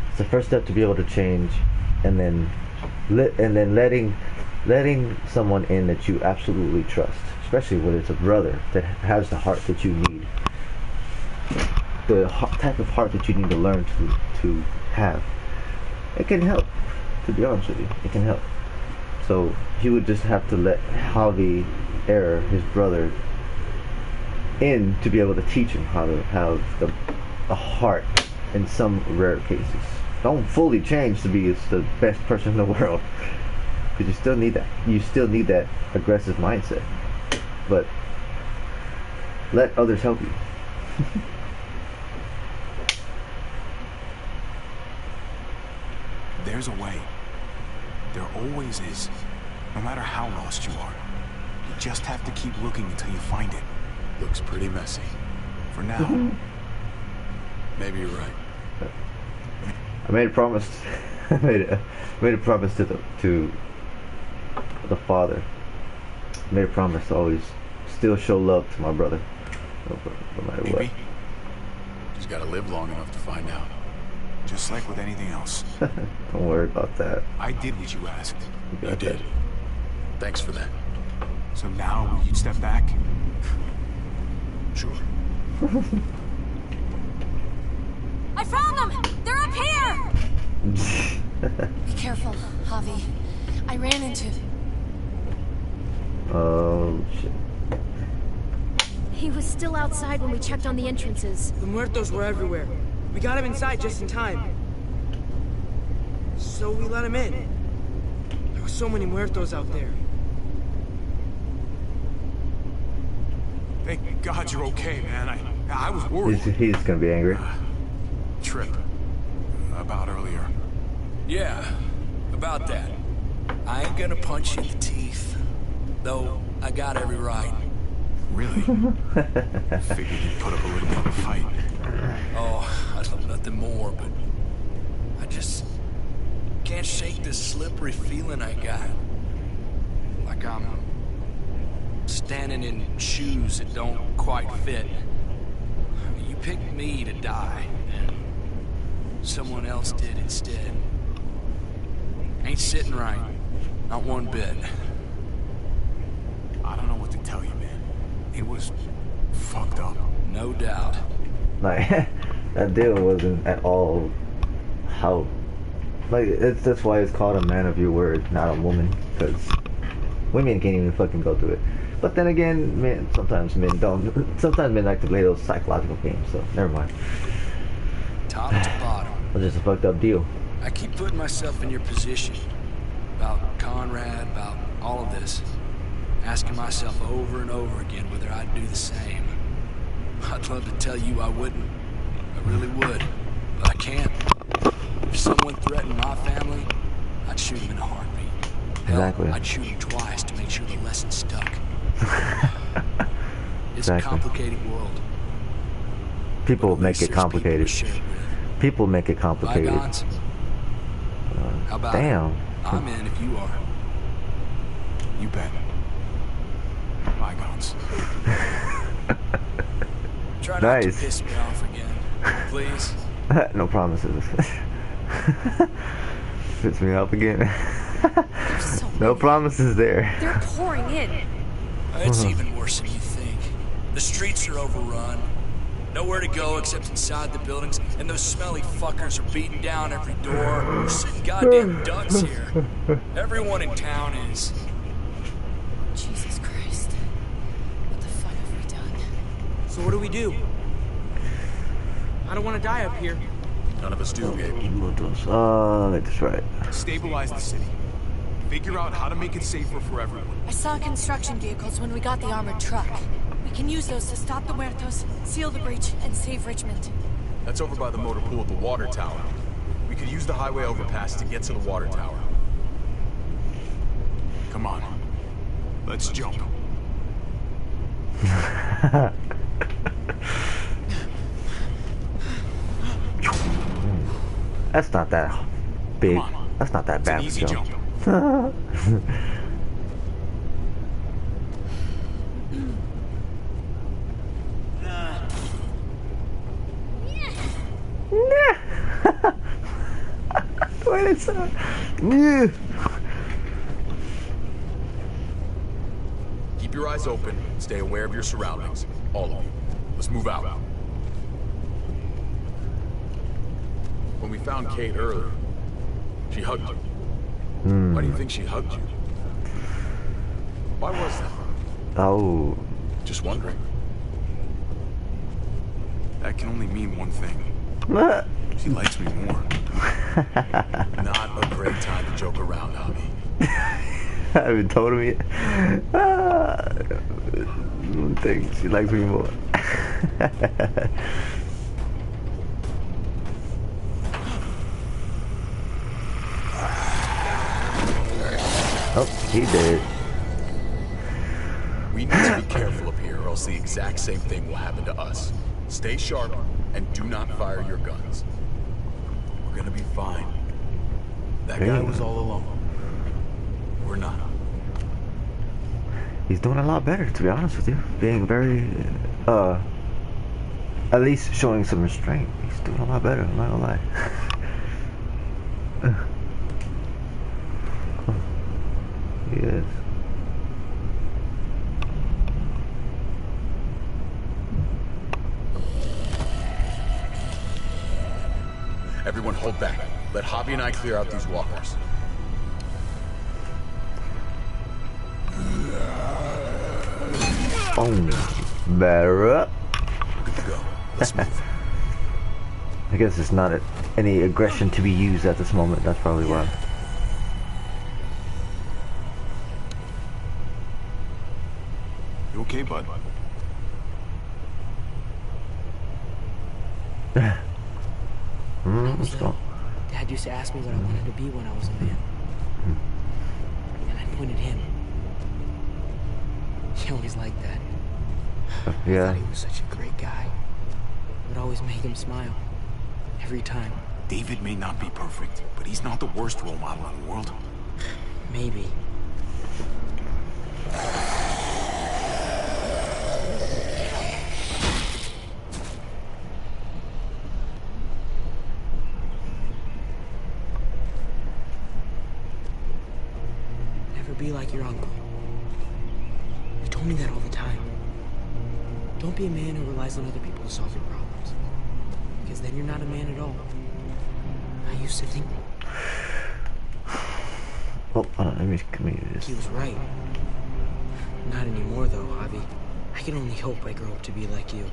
It's the first step to be able to change, and then letting someone in that you absolutely trust, especially when it's a brother that has the heart that you need, the type of heart that you need to learn to have. It can help, to be honest with you. It can help. So he would just have to let Javi Air, his brother, in to be able to teach him how to have a heart in some rare cases. Don't fully change to be the best person in the world, because you still need that. You still need that aggressive mindset. But let others help you. There's a way. There always is. No matter how lost you are. You just have to keep looking until you find it. Looks pretty messy. For now. Maybe you're right. I made a promise. I made a promise to the father. I made a promise to always still show love to my brother, no matter Maybe. what. Just gotta live long enough to find out. Just like with anything else. Don't worry about that. I did what you asked. You did. Thanks for that. So now, will you step back? Sure. I found them! They're up here! Be careful, Javi. I ran into... Oh, shit. He was still outside when we checked on the entrances. The muertos were everywhere. We got him inside just in time. So we let him in. There were so many muertos out there. Thank God you're okay, man. I was worried. He's gonna be angry. Trip. About earlier. Yeah, about that. I ain't gonna punch you in the teeth. Though, I got every right. Really? Figured you'd put up a little bit of a fight. Oh, I'd love nothing more, but... I just... can't shake this slippery feeling I got. Like I'm... standing in shoes that don't quite fit. You picked me to die, and someone else did instead. Ain't sitting right. Not one bit. I don't know what to tell you, man. It was fucked up. No doubt. Like, that deal wasn't at all how... Like, that's why it's called a man of your word, not a woman. Because women can't even fucking go through it. But then again, sometimes men don't. Sometimes men like to play those psychological games, so never mind. Top to bottom. It was just a fucked up deal. I keep putting myself in your position. About Conrad, about all of this. Asking myself over and over again whether I'd do the same. I'd love to tell you I wouldn't. I really would. But I can't. If someone threatened my family, I'd shoot him in a heartbeat. Exactly. Hell, I'd shoot him twice to make sure the lesson stuck. It's Exactly. a complicated world. People make it complicated. People make it complicated. Bygones? How about Damn. it? I'm in if you are. You bet. Bygones. Try not Nice. to piss me off again, please. No promises. Fits me up again. So No many. promises there. They're pouring in. It's even worse than you think. The streets are overrun. Nowhere to go except inside the buildings, and those smelly fuckers are beating down every door. We're sitting goddamn ducks here. Everyone in town is. Jesus Christ. What the fuck have we done? So what do we do? I don't want to die up here. None of us do, Gabe. That's right. Stabilize the city. Figure out how to make it safer for everyone. I saw construction vehicles when we got the armored truck. We can use those to stop the Muertos, seal the breach, and save Richmond. That's over by the motor pool at the water tower. We could use the highway overpass to get to the water tower. Come on. Let's jump. That's not that big. That's not that It's bad. an easy jump. Wait, it's yeah. Keep your eyes open. Stay aware of your surroundings. All of you. Let's move out. When we found Kate earlier, she hugged you. Why do you think she hugged you? Why was that? Oh. Just wondering. That can only mean one thing. She likes me more. Not a great time to joke around, Javi. I haven't told him yet. One thing, she likes me more. Oh, he did. We need to be careful up here, or else the exact same thing will happen to us. Stay sharp, and do not fire your guns. We're gonna be fine. That guy was all alone. We're not. He's doing a lot better, to be honest with you. Being very, at least showing some restraint. He's doing a lot better, I'm not gonna lie. He is. Everyone hold back. Let Javi and I clear out these walkers. Oh, better up. Good to go. Let's move. I guess it's not any aggression to be used at this moment. That's probably why. You okay, bud? Let's go. Dad used to ask me what I wanted to be when I was a man. And I pointed him. He always liked that. Yeah. I thought he was such a great guy. It always made him smile. Every time. David may not be perfect, but he's not the worst role model in the world. Maybe. Never be like your uncle. He told me that all the time. Don't be a man who relies on other people to solve your problems. Because then you're not a man at all. I used to think... Oh, hold on, let me do this. He was right. Not anymore, though, Javi. I can only hope I grow up to be like you.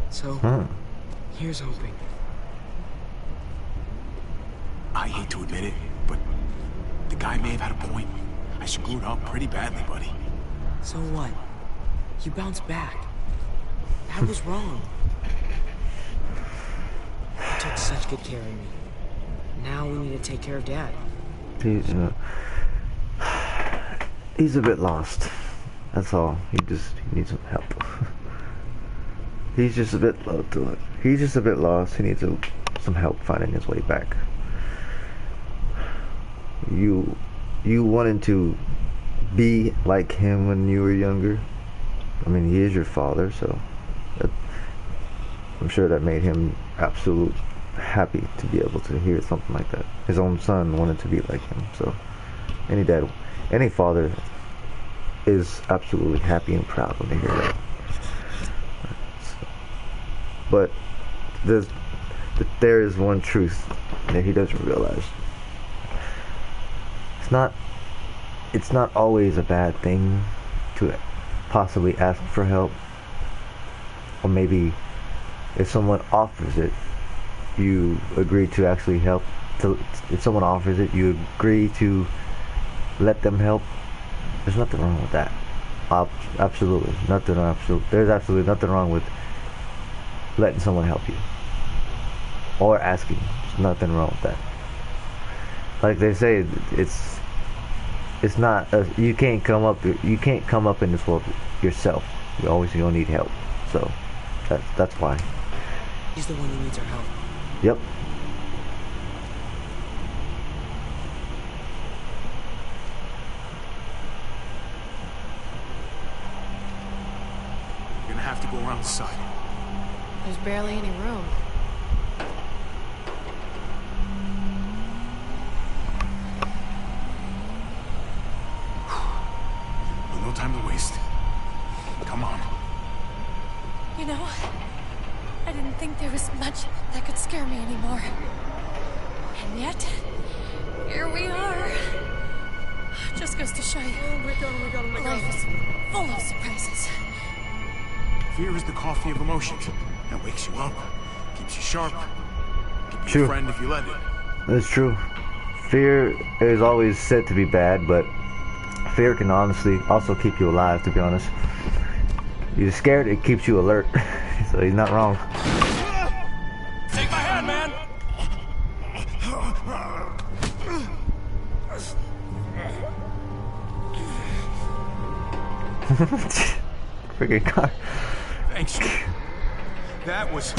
So, here's hoping. I hate to admit it, but the guy may have had a point. I screwed up pretty badly, buddy. So what? You bounced back. That was wrong. You took such good care of me. Now we need to take care of Dad. He's a bit lost. That's all. He needs some help. He's just a bit low to it. He's just a bit lost. He needs some help finding his way back. You wanted to be like him when you were younger. I mean, he is your father, so I'm sure that made him absolute happy to be able to hear something like that. His own son wanted to be like him, so any father is absolutely happy and proud when they hear that. But there is one truth that he doesn't realize. It's not always a bad thing to possibly ask for help, or maybe if someone offers it, you agree to actually help. If someone offers it, you agree to let them help. There's nothing wrong with that. Absolutely nothing. There's absolutely nothing wrong with letting someone help you or asking. There's nothing wrong with that. Like they say, it's not you can't come up in this world yourself. You're always gonna need help. So that's why. He's the one who needs our help. Yep. You're gonna have to go around the side. There's barely any room. No time to waste. Come on. You know, I didn't think there was much that could scare me anymore. And yet, here we are. Just goes to show you, life is full of surprises. Fear is the coffee of emotions. That wakes you up, keeps you sharp, can be True. a friend if you let it. That's true. Fear is always said to be bad, but fear can honestly also keep you alive, to be honest. You're scared, it keeps you alert. So he's not wrong. Take my hand, man! Freaking car. Thanks. That was...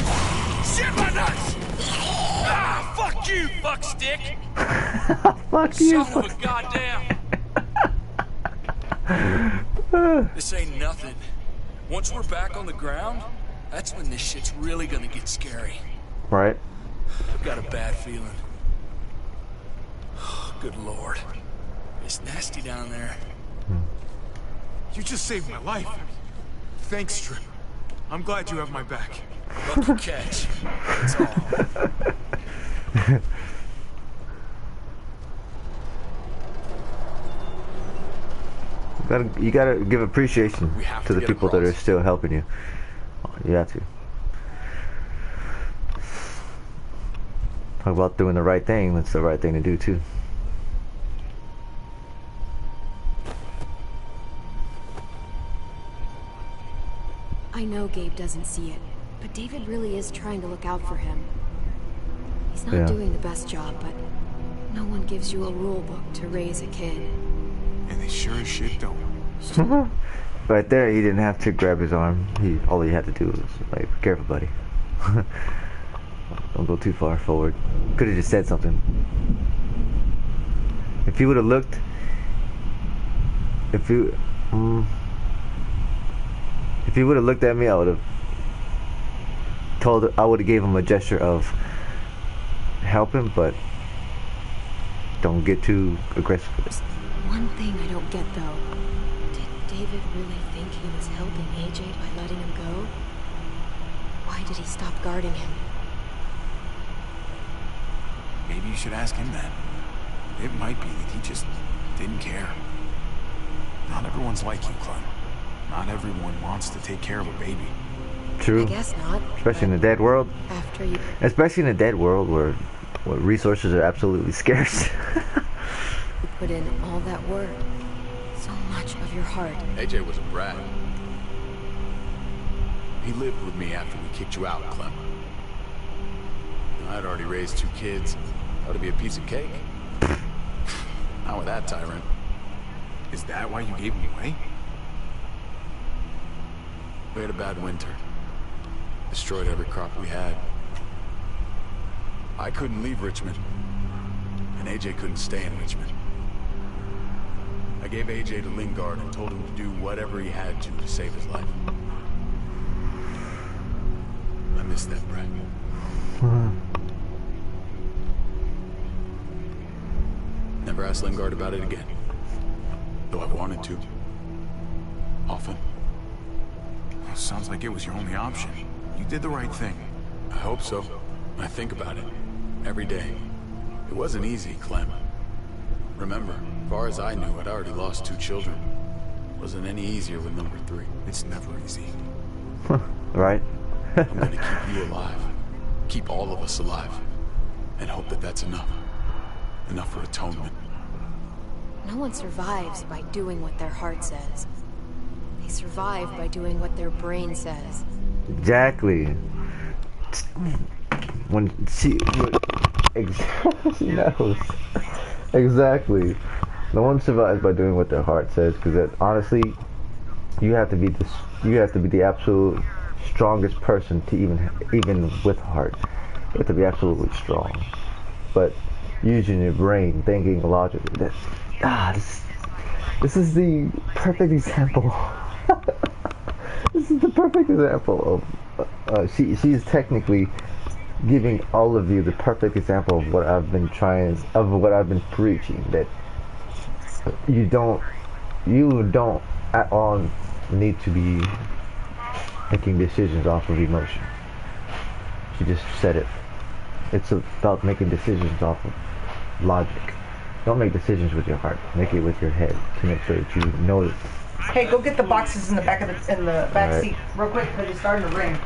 Shit my nuts! Ah, fuck you, fuckstick! Fuck you. Son of a goddamn... This ain't nothing. Once we're back on the ground, that's when this shit's really gonna get scary. Right. I've got a bad feeling. Good lord. It's nasty down there. You just saved my life. Thanks, Trip. I'm glad you have my back. Lucky catch. That's all. You gotta give appreciation to the people that are still helping you. You have to. Talk about doing the right thing. That's the right thing to do too. I know Gabe doesn't see it, But David really is trying to look out for him. He's not Yeah. doing the best job, but no one gives you a rule book to raise a kid. And they sure as shit don't. Right there, he didn't have to grab his arm. All he had to do was like, "Be careful, buddy. Don't go too far forward." Could have just said something. If he would have looked, if he would have looked at me, I would have I would have gave him a gesture of help him, but don't get too aggressive with it. One thing I don't get though. Did David really think he was helping AJ by letting him go? Why did he stop guarding him? Maybe you should ask him that. It might be that he just didn't care. Not everyone's like you, Clem. Not everyone wants to take care of a baby. True. I guess not. Especially in a dead world. After you... Especially in a dead world where resources are absolutely scarce. You put in all that work. So much of your heart. AJ was a brat. He lived with me after we kicked you out, Clem. I'd already raised 2 kids. That would be a piece of cake. Not with that tyrant. Is that why you gave him away? We had a bad winter. Destroyed every crop we had. I couldn't leave Richmond. And AJ couldn't stay in Richmond. I gave AJ to Lingard and told him to do whatever he had to save his life. I miss that brat. Never asked Lingard about it again. Though I wanted to. Often. Well, sounds like it was your only option. You did the right thing. I hope so. I think about it. Every day. It wasn't easy, Clem. Remember, as far as I knew, I'd already lost 2 children. Wasn't any easier with number 3. It's never easy. Right? I'm gonna keep you alive. Keep all of us alive. And hope that that's enough. Enough for atonement. No one survives by doing what their heart says. They survive by doing what their brain says. Exactly. When she knows. Exactly. No one survives by doing what their heart says, because honestly, you have to be the absolute strongest person to even with heart. You have to be absolutely strong. But using your brain, thinking logically, this is the perfect example. This is the perfect example of she's technically giving all of you the perfect example of what I've been preaching, that you don't at all need to be making decisions off of emotion. She just said it. It's about making decisions off of logic. Don't make decisions with your heart. Make it with your head to make sure that you know it. Hey, go get the boxes in the back Alright. seat real quick because it's starting to rain.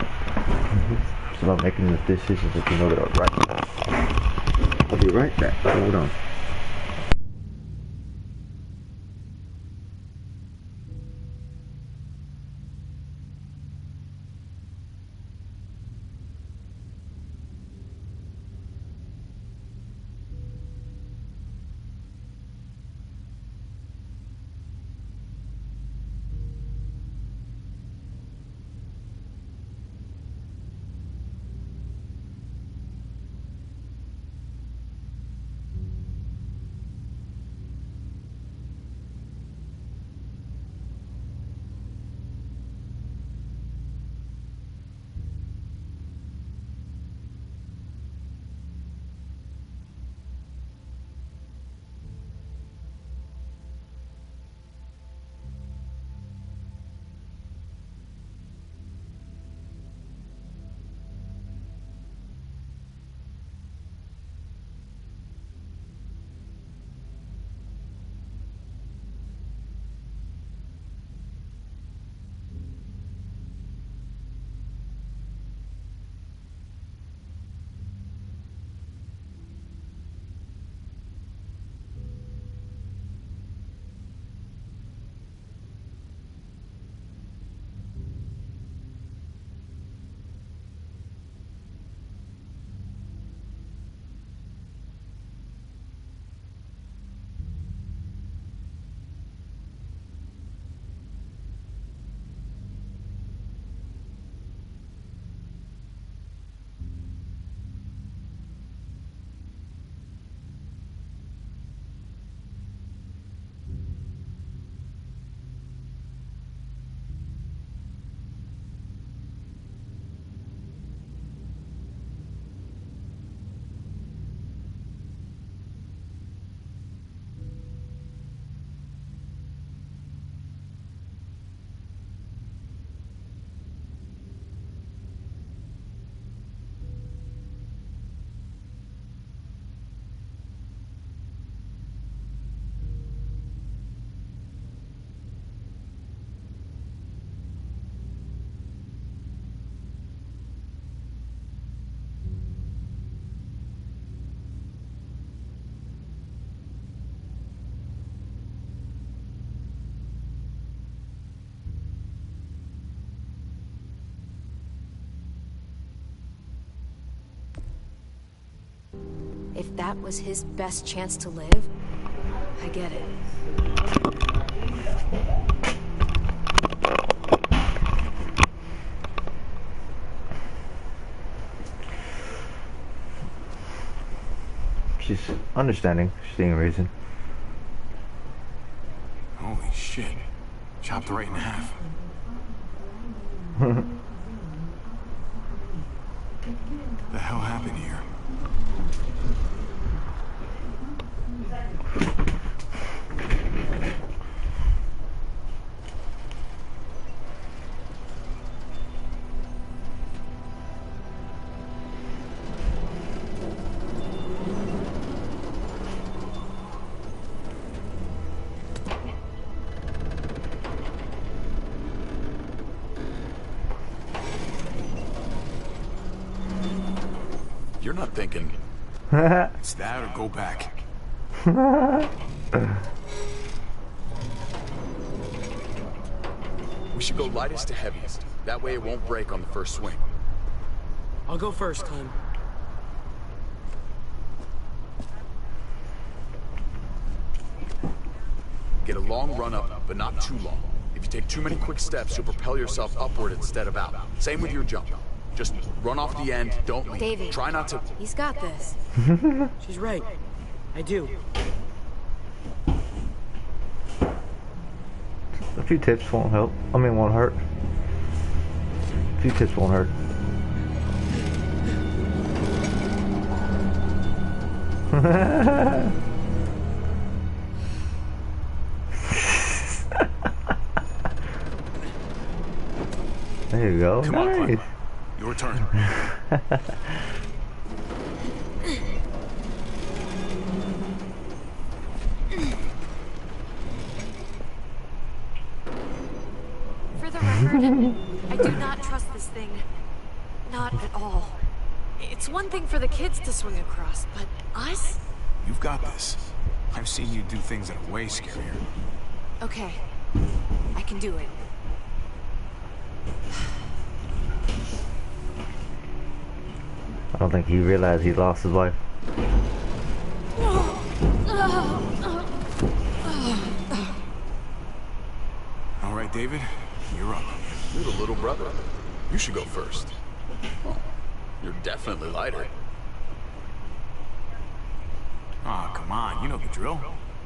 It's about making the decisions that you know that are right. I'll be right back. Hold on. if that was his best chance to live, I get it. She's understanding. She's seeing reason. Holy shit. Chopped right in half. The hell happened here? You're not thinking. It's that or go back. We should go lightest to heaviest. That way it won't break on the first swing. I'll go first, Clem. Get a long run up, but not too long. If you take too many quick steps, you'll propel yourself upward instead of out. Same with your jump. Just run off the end, don't leave. David, try not to... He's got this. She's right. I do. A few tips won't help. I mean, won't hurt. A few tips won't hurt. There you go. Come nice. on, Clem. Your turn. For the record, I do not trust this thing. Not at all. It's one thing for the kids to swing across, but us? You've got this. I've seen you do things that are way scarier. Okay. I can do it. I don't think he realized he lost his wife. All right, David, you're up. You're the little brother. You should go first. Well, you're definitely lighter. Ah, come on, you know the drill.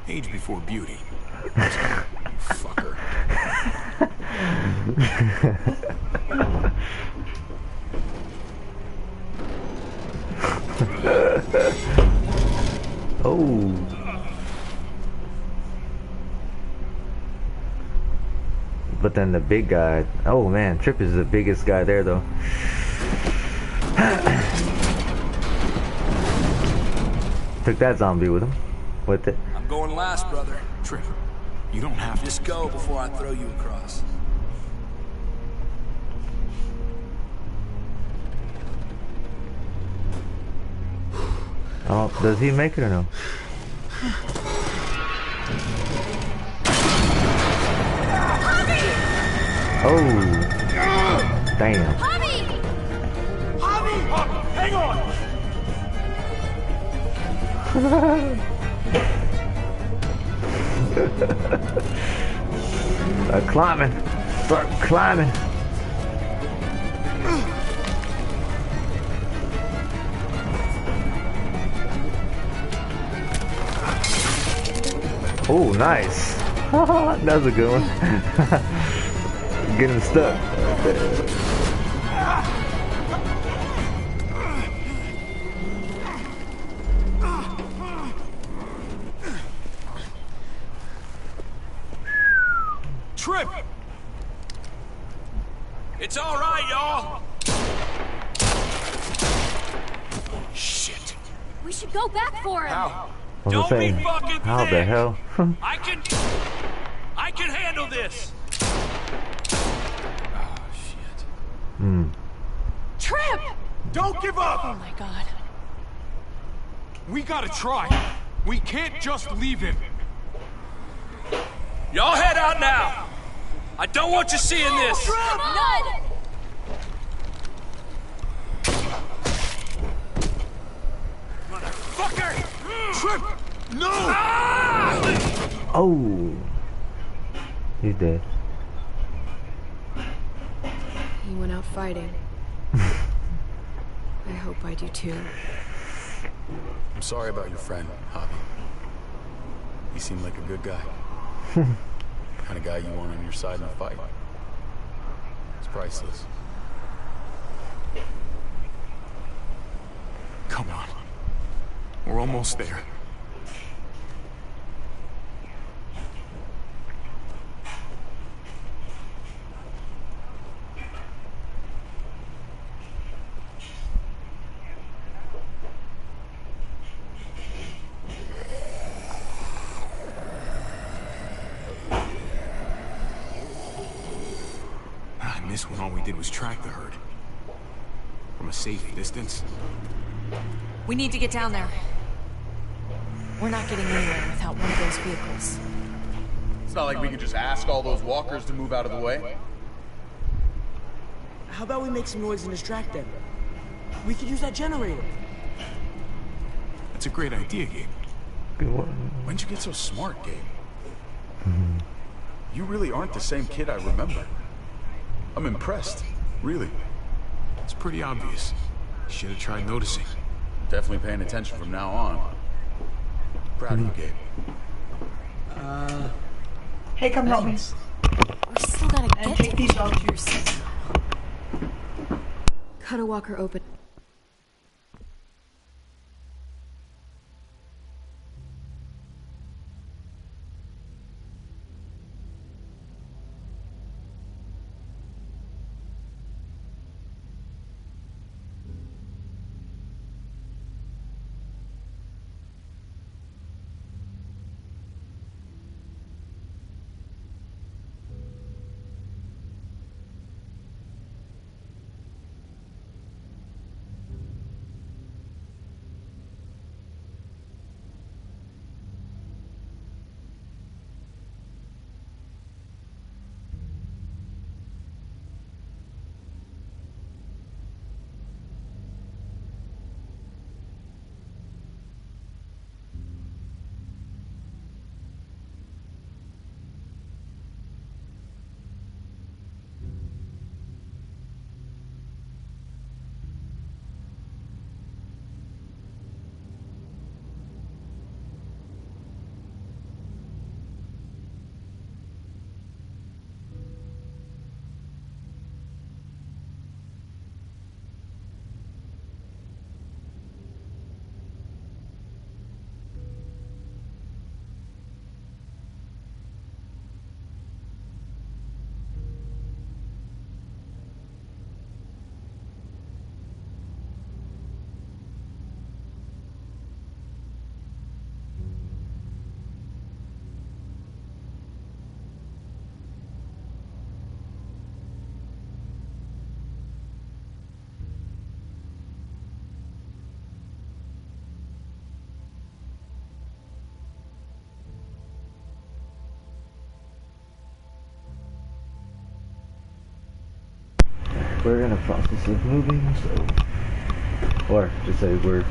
Age before beauty. You fucker. Oh. But then the big guy, oh man, Trip is the biggest guy there though. Took that zombie with him. With it. I'm going last, brother. Trip, you don't have to. Just go before I throw you across. Oh, does he make it or no? Oh, damn. Javi! Hang on! Start climbing. Start climbing. Oh, nice. That was a good one. Getting stuck. Trip! It's all right, y'all. Shit. We should go back for him. How? What was I Don't be saying? fucking How the thick. hell? I can handle this. Oh shit. Trip! Don't give up! Oh my god. We gotta try. We can't just leave him. Y'all head out now. I don't want you seeing this. Come on! Motherfucker! No! Oh, he's dead. He went out fighting. I hope I do too. I'm sorry about your friend, Javi. He seemed like a good guy. Kind of guy you want on your side in a fight. It's priceless. Come on. We're almost there. I miss when all we did was track the herd. From a safe distance. We need to get down there. We're not getting anywhere without one of those vehicles. It's not like we could just ask all those walkers to move out of the way. How about we make some noise and distract them? We could use that generator. That's a great idea, Gabe. Good one. When'd you get so smart, Gabe? You really aren't the same kid I remember. I'm impressed, really. It's pretty obvious. Should have tried noticing. Definitely paying attention from now on. Proud of you, Gabe. Hey, come help me. We still gotta And get take to these out too. Cut a walker open. We're in a process of moving, so, or just say we're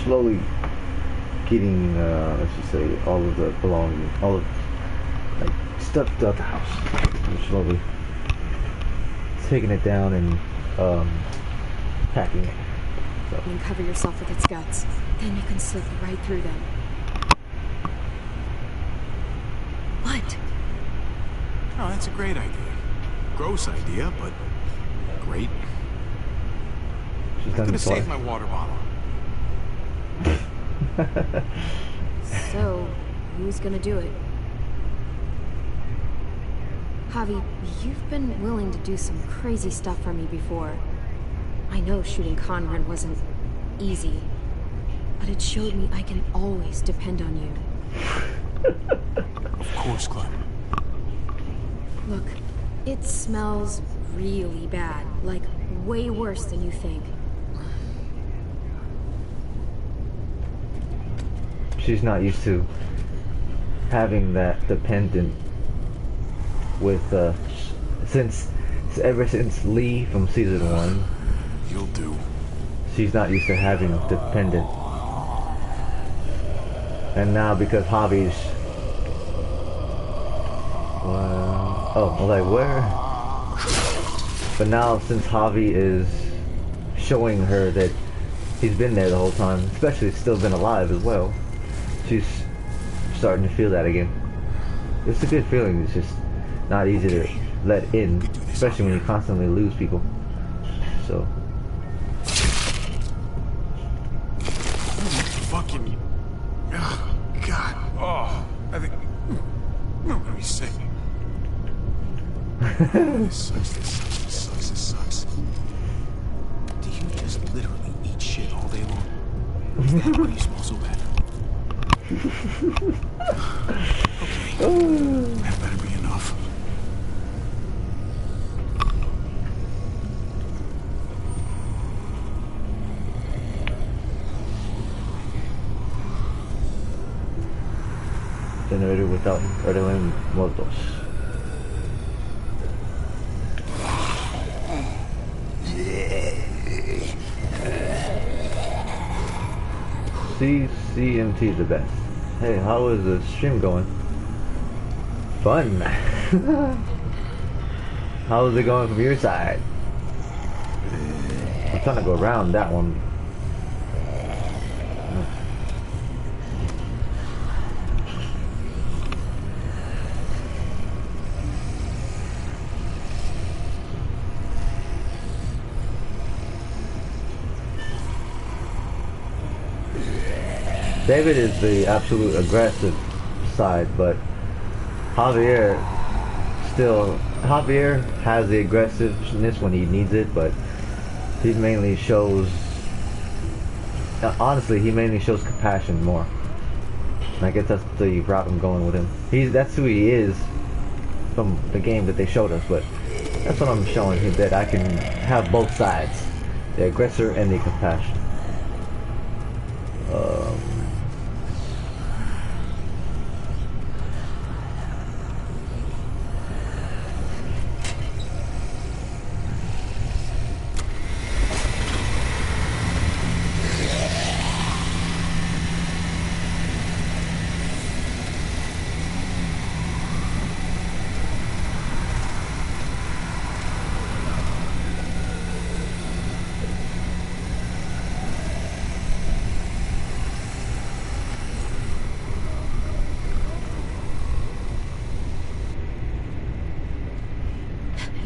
slowly getting, let's just say, all of the belongings, all of like stuff throughout the house. We're slowly taking it down and packing it. So. And cover yourself with its guts. Then you can slip right through them. What? Oh, that's a great idea. Gross idea, but great. She's I'm gonna save my water bottle. So, who's gonna do it? Javi, you've been willing to do some crazy stuff for me before. I know shooting Conrad wasn't easy, but it showed me I can always depend on you. Of course, Clem. Look, it smells really bad, like way worse than you think. She's not used to having that dependent with, ever since Lee from season 1. You'll do. She's not used to having dependent And now because Javi's... Well... Oh, I was like, where? But now since Javi is showing her that he's been there the whole time, especially still been alive as well, she's starting to feel that again. It's a good feeling, it's just not easy to let in, especially when you constantly lose people. So... Fucking... Oh, God. Oh, I think... I'm gonna be sick. This sucks, this sucks, this sucks, this sucks. Do you just literally eat shit all day long? Is that why you smell so bad? Okay, that better be enough. Generated without adrenaline motors. CCMT is the best. Hey, how is the stream going? Fun. How is it going from your side? I'm trying to go around that one. David is the absolute aggressive side, but Javier has the aggressiveness when he needs it, but he mainly shows, honestly, he mainly shows compassion more. And I guess that's the route I'm going with him. That's who he is from the game that they showed us, but that's what I'm showing him, that I can have both sides, the aggressor and the compassion.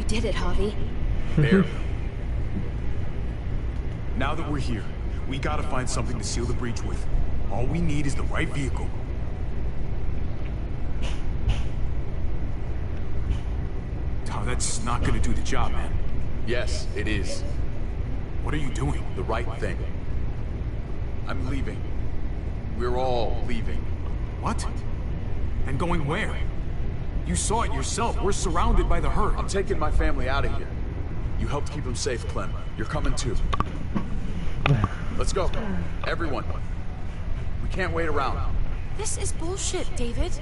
Did it, Javi? There. Now that we're here, we gotta find something to seal the breach with. All we need is the right vehicle. Oh, that's not gonna do the job, man. Yes, it is. What are you doing? The right thing. I'm leaving. We're all leaving. What? And going where? You saw it yourself. We're surrounded by the herd. I'm taking my family out of here. You helped keep them safe, Clem. You're coming too. Let's go. Everyone. We can't wait around. This is bullshit, David.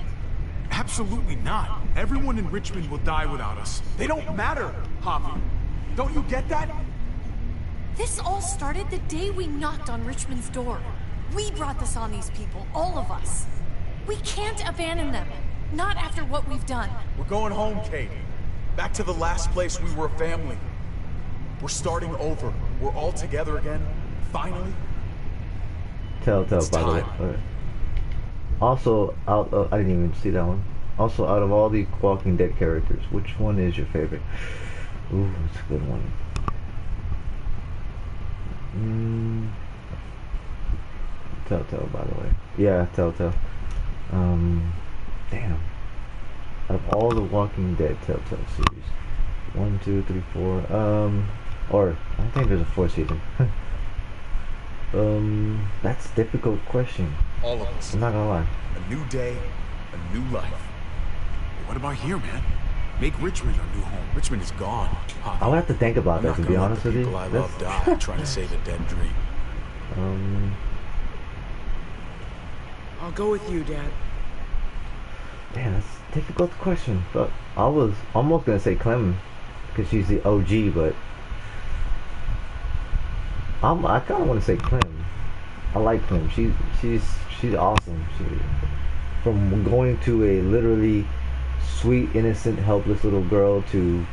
Absolutely not. Everyone in Richmond will die without us. They don't matter, Javi. Don't you get that? This all started the day we knocked on Richmond's door. We brought this on these people, all of us. We can't abandon them. Not after what we've done. We're going home, Kate. Back to the last place we were a family. We're starting over. We're all together again. Finally. Telltale, by the way. Okay. Also, I didn't even see that one. Also, out of all the Walking Dead characters, which one is your favorite? Ooh, that's a good one. Telltale, by the way. Yeah, Telltale. Damn. Out of all the Walking Dead Telltale series, 1, 2, 3, 4. Or I don't think there's a 4th season. That's a difficult question. All of us. I'm not gonna lie. A new day, a new life. What about here, man? Make Richmond our new home. Richmond is gone. I would have to think about that, to be honest with you. People I love die trying to save a dead dream. I'll go with you, Dad. Damn, that's a difficult question. But I was almost gonna say Clem, because she's the OG, but I kind of want to say Clem. I like Clem. She's awesome. From going to a literally sweet, innocent, helpless little girl to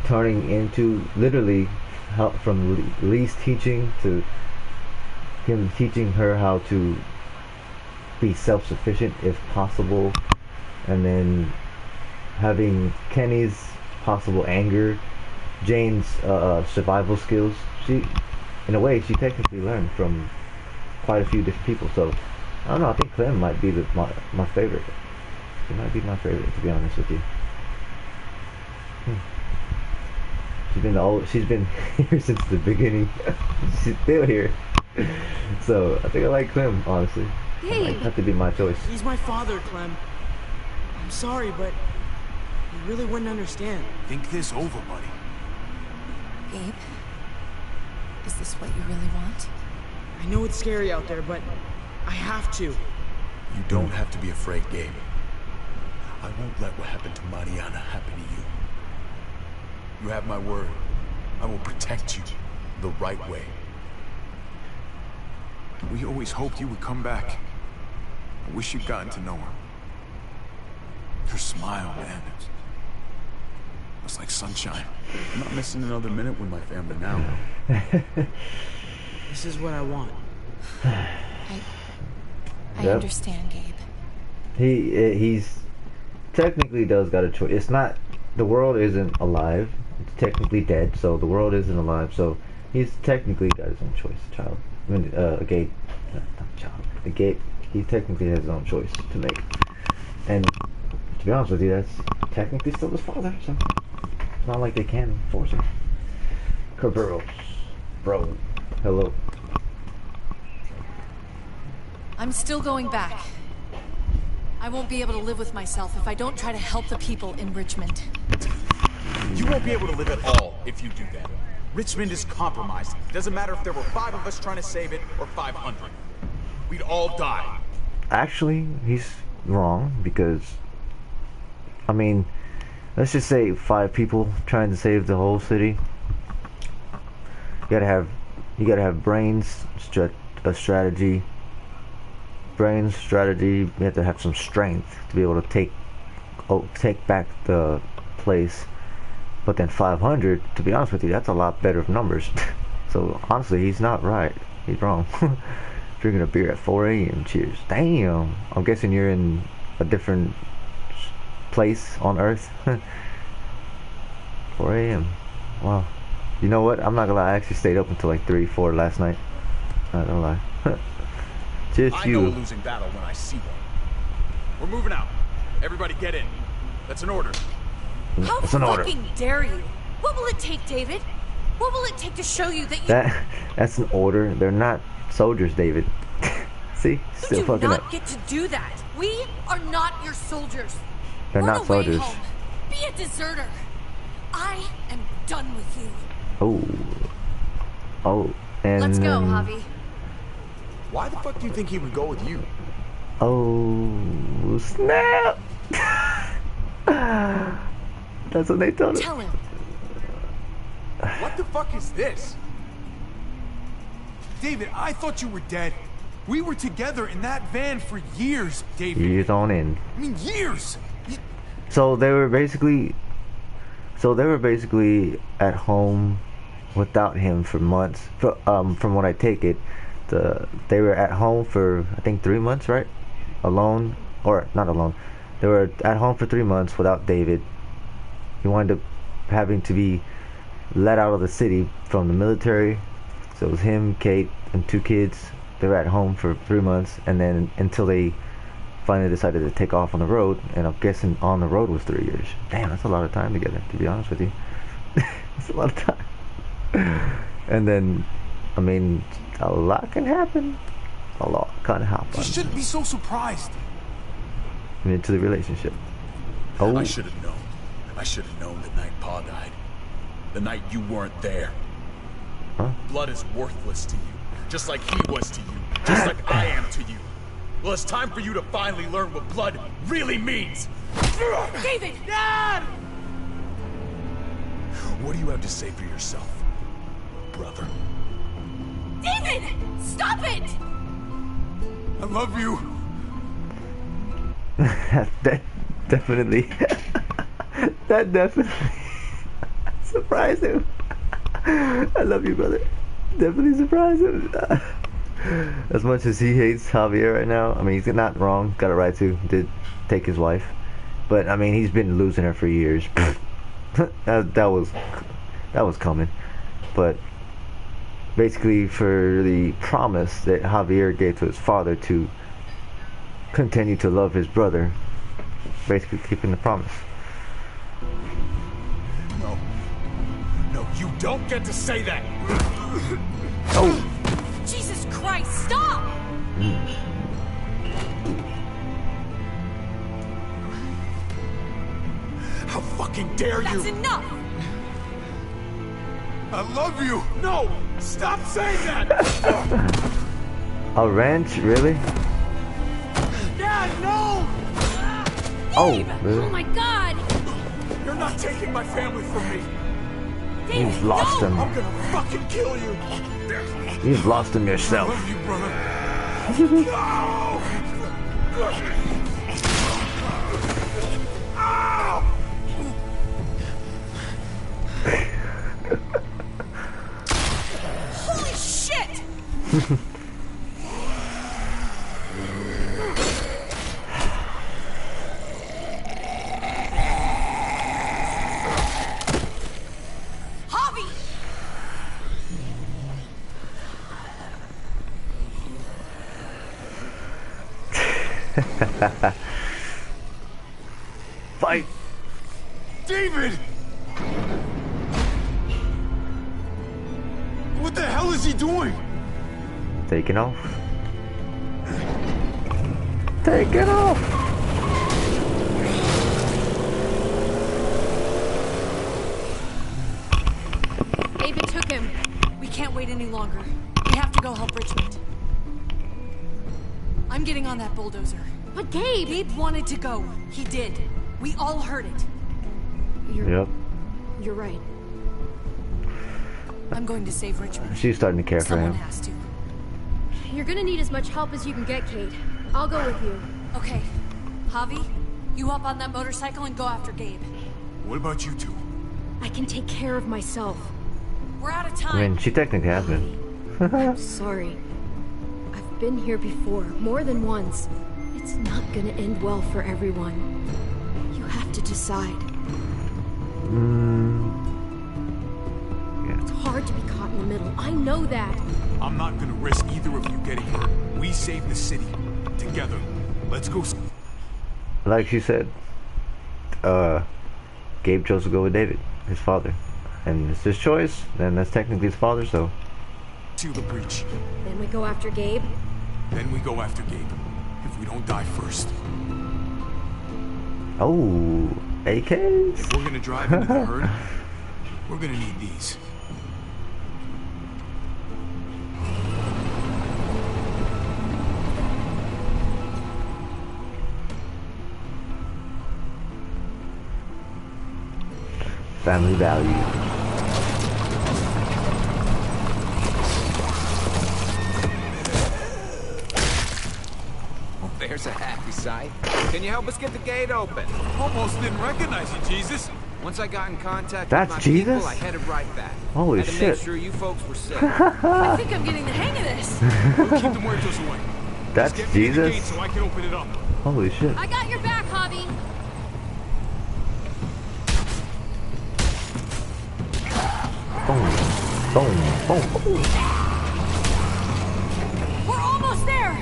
turning into literally help from Lee's teaching to him teaching her how to be self-sufficient if possible, and then having Kenny's possible anger, Jane's survival skills. She, in a way, she technically learned from quite a few different people. So I don't know. I think Clem might be my favorite. She might be my favorite, to be honest with you. She's been here since the beginning. She's still here. So I think I like Clem, honestly. It might have to be my choice. He's my father, Clem. I'm sorry, but you really wouldn't understand. Think this over, buddy. Gabe, is this what you really want? I know it's scary out there, but I have to. You don't have to be afraid, Gabe. I won't let what happened to Mariana happen to you. You have my word. I will protect you the right way. We always hoped you would come back. I wish you'd gotten to know her. Your smile, man. It was like sunshine. I'm not missing another minute with my family now. This is what I want. I understand, Gabe. He's technically does got a choice. It's not, the world isn't alive. It's technically dead, so the world isn't alive. So he's technically got his own choice, child. I mean, Gabe, not child. Gabe, he technically has his own choice to make. And to be honest with you, that's technically still his father. So it's not like they can force him. Kerberos, bro, hello. I'm still going back. I won't be able to live with myself if I don't try to help the people in Richmond. You won't be able to live at all if you do that. Richmond is compromised. Doesn't matter if there were 5 of us trying to save it or 500. We'd all die. Actually, he's wrong because, I mean, let's just say 5 people trying to save the whole city. You gotta have brains, strategy. Brains, strategy. You have to have some strength to be able to take back the place. But then 500, to be honest with you, that's a lot better of numbers. So honestly, he's not right. He's wrong. Drinking a beer at 4 a.m. Cheers. Damn. I'm guessing you're in a different place on Earth. 4 a.m. Wow. You know what? I'm not gonna lie. I actually stayed up until like 3, 4 last night. Not gonna lie. Just I you. know a losing battle when I see one. We're moving out. Everybody get in. That's an order. How That's an order. fucking dare you? What will it take, David? What will it take to show you that you... That's an order. They're not soldiers, David. See? Still fucking up. You do not get to do that. We are not your soldiers. They're not soldiers. Home. Be a deserter. I am done with you. Oh, and let's go, Javi. Why the fuck do you think he would go with you? Oh, snap! That's what they told him. Tell him. What the fuck is this? David, I thought you were dead. We were together in that van for years, David. Years on end. I mean, years. So they were basically at home without him for months. From what I take it, they were at home for I think 3 months, right? Alone, or not alone. They were at home for 3 months without David. He wound up having to be let out of the city from the military. So it was him, Kate, and 2 kids. They were at home for 3 months, and then until they finally decided to take off on the road. And I'm guessing on the road was 3 years. Damn, that's a lot of time together, to be honest with you. That's a lot of time. And then, I mean, a lot can happen. A lot can happen. You shouldn't be so surprised. Into the relationship. Oh. I should have known. I should have known the night Pa died. The night you weren't there. Huh? Blood is worthless to you. Just like he was to you. Just like I am to you. Well, it's time for you to finally learn what blood really means. David! Dad! What do you have to say for yourself, brother? David! David! Stop it! I love you. That definitely. That definitely surprised him. I love you, brother. Definitely surprised him. As much as he hates Javier right now, I mean, he's not wrong. Got a right to. Did take his wife, but I mean, he's been losing her for years. that was coming, but basically for the promise that Javier gave to his father to continue to love his brother, basically keeping the promise. No, you don't get to say that. Oh. Jesus Christ, stop! How fucking dare you? That's enough! I love you! No! Stop saying that! A wrench? Really? Dad, no! Oh, really? Oh my god! You're not taking my family from me! You've lost him. I'm gonna fucking kill you! You've lost him yourself. I love you, brother. No! Ow! Holy shit! Javi! Fight! David! What the hell is he doing? Taking off. Taking off! David took him. We can't wait any longer. We have to go help Richmond. I'm getting on that bulldozer. But Gabe! Gabe wanted to go. He did. We all heard it. Yep. You're right. I'm going to save Richmond. She's starting to care for Someone him. has to. You're gonna need as much help as you can get, Kate. I'll go with you. Okay. Javi, you hop on that motorcycle and go after Gabe. What about you two? I can take care of myself. We're out of I time. mean, she technically has been. I'm sorry. I've been here before, more than once. It's not gonna end well for everyone. You have to decide. Yeah. It's hard to be caught in the middle. I know that. I'm not gonna risk either of you getting hurt. We save the city. Together. Let's go. Like she said, Gabe chose to go with David, his father. And it's his choice, and that's technically his father, so. Seal the breach. Then we go after Gabe. Then we go after Gabe. If we don't die first. Oh, AKs? If we're gonna drive into the herd, we're gonna need these. Family value. Well, there's a happy sight. Can you help us get the gate open? Almost didn't recognize you, Jesus. Once I got in contact That's with my Jesus? people, I headed right back. Holy Had to shit. make sure you folks were safe. I think I'm getting the hang of this. We'll keep the muertos away. That's Just get me to the gate Jesus? so I can open it up. Holy shit. I got your back, Javi. Boom, boom, boom. We're almost there.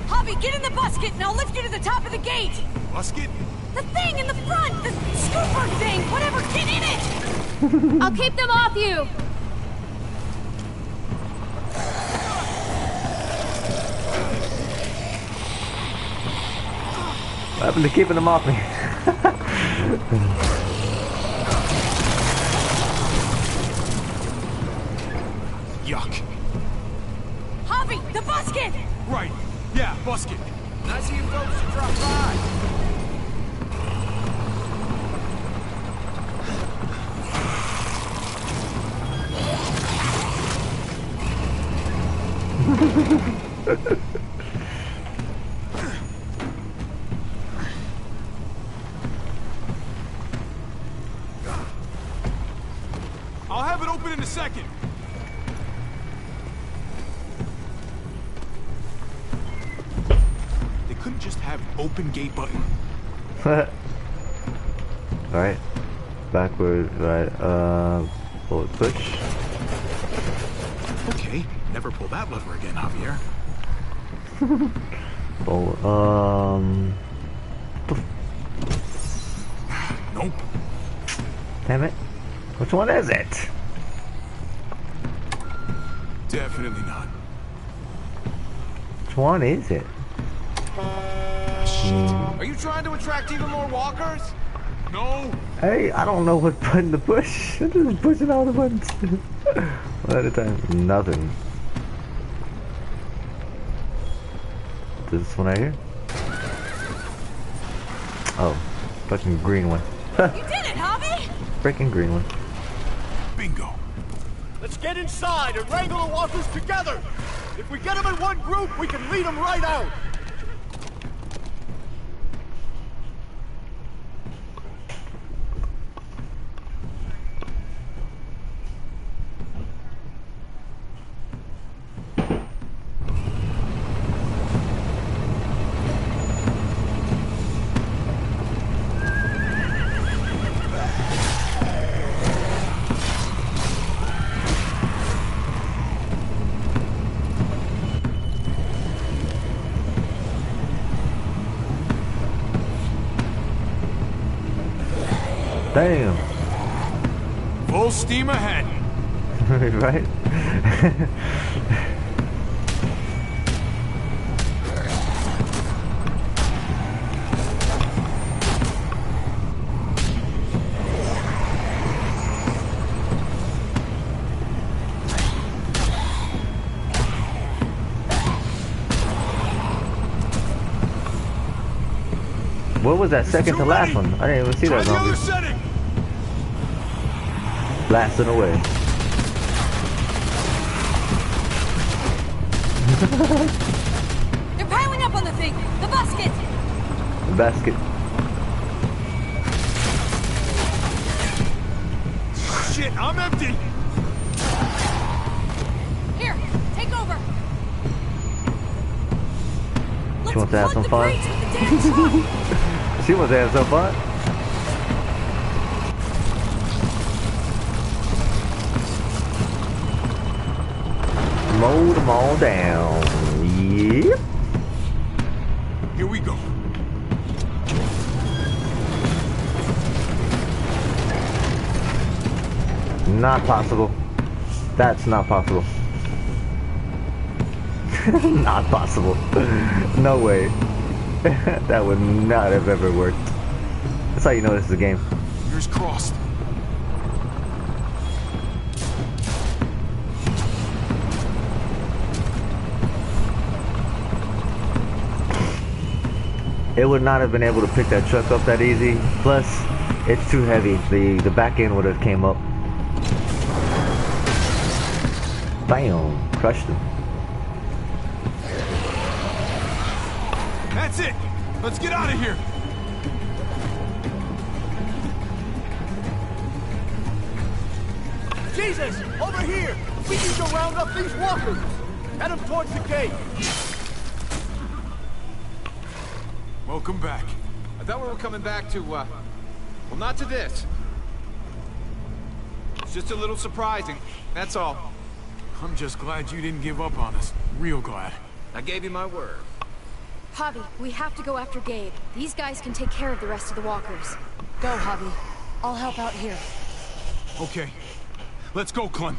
Javi, get in the busket and I'll lift you to the top of the gate. Busket? The thing in the front, the scooper thing, whatever, get in it. I'll keep them off you. What happened to keeping them off me? Yuck. Javi, the busket. Right. Yeah, busket. Nice of you folks to drop by. I'll have it open in a second. They couldn't just have open gate button. Alright. Backward, right, forward push. Okay, never pull that lever again, Javier. Forward, Nope. damn it. Which one is it? Definitely not. Which one is it? Are you trying to attract even more walkers? No. Hey, I don't know what button to push. I'm just pushing all the buttons. One at a time. Nothing. This one right here? Oh, fucking green one. You did it, Javi! Freaking green one. Bingo. Let's get inside and wrangle the walkers together. If we get them in one group, we can lead them right out. Damn. Full steam ahead. Right? What was that second to last one? I didn't even see that zombie. Blasting away. They're piling up on the thing! The basket! The basket. Shit, I'm empty. Here, take over! She wants to have some fun. She wants to have some fun. Mow them all down. Yep. Here we go. Not possible. That's not possible. Not possible. No way. That would not have ever worked. That's how you know this is a game. Fingers crossed. It would not have been able to pick that truck up that easy. Plus, it's too heavy. The back end would have came up. Bam! Crushed him. That's it. Let's get out of here. Jesus, over here! We need to round up these walkers! Head them towards the gate! Welcome back. I thought we were coming back to, well, not to this. It's just a little surprising, that's all. I'm just glad you didn't give up on us. Real glad. I gave you my word. Javi, we have to go after Gabe. These guys can take care of the rest of the walkers. Go, Javi. I'll help out here. Okay. Let's go, Clem.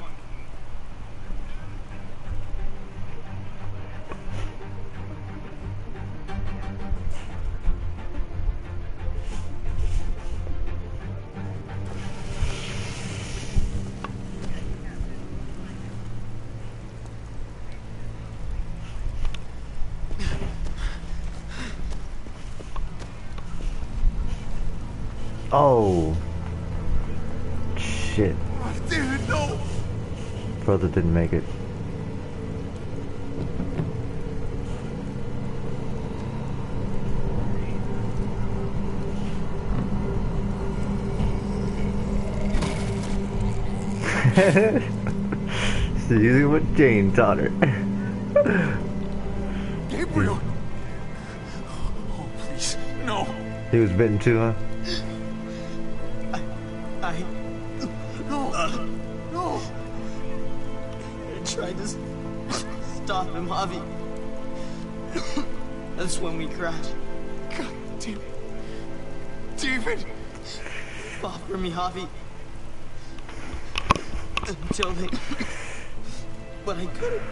Oh. Shit. Dude, no. Brother didn't make it. She's using what Jane taught her. Gabriel! Oh, please, no! He was bitten too, huh? No. I tried to stop him, Javi. That's when we crashed. God damn it. David! Fought for me, Javi. Until they... But I couldn't.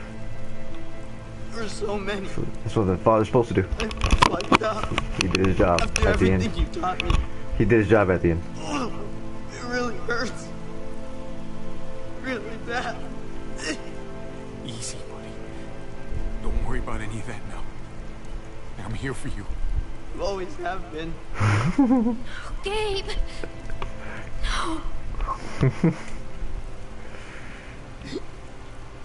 There were so many. That's what the father's supposed to do. I wiped out. He did his job After at the end. everything you taught me. He did his job at the end. It really hurts. Really bad. Easy, buddy. Don't worry about any of that now. I'm here for you. You always have been. Gabe! No.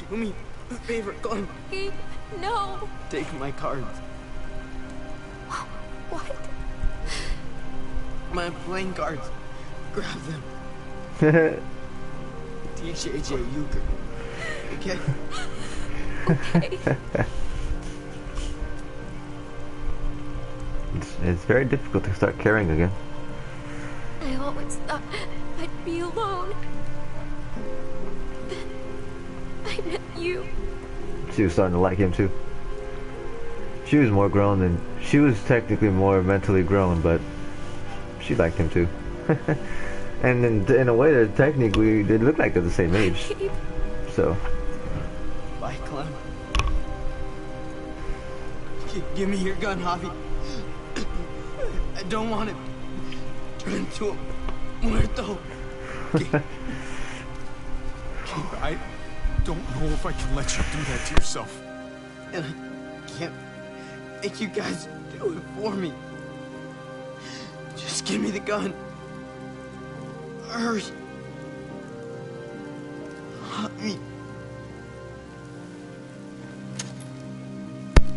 Do me a favor, Glenn. Gabe, no. Take my cards. What? My playing cards. Grab them. TJJ Euchre. Okay? Okay. It's very difficult to start caring again. I always thought I'd be alone. Then I met you. She was starting to like him too. She was more grown than... She was technically more mentally grown, but she liked him too. And in a way, that technically, they look like they're the same age. So... Bye, Clem. Give me your gun, Javi. I don't want it turn into a muerto. I don't know if I can let you do that to yourself. And I can't make you guys do it for me. Just give me the gun. Hurry. Javi.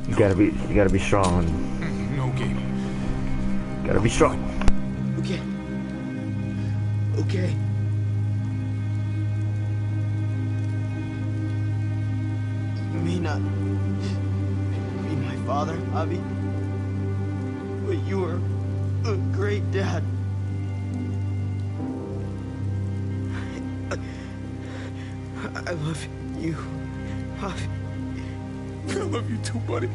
You gotta be strong. No, Gabe. Gotta be strong. Okay. Okay. You may not be my father, Javi, but you are a great dad. I love you, Javi. I love you too, buddy.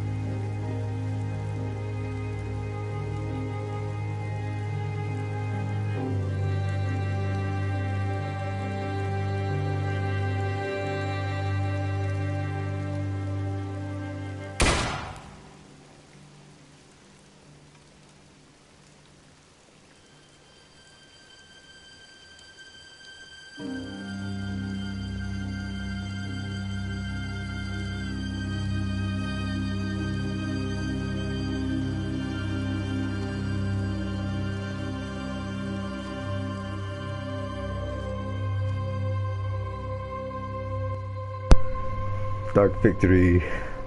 Dark victory.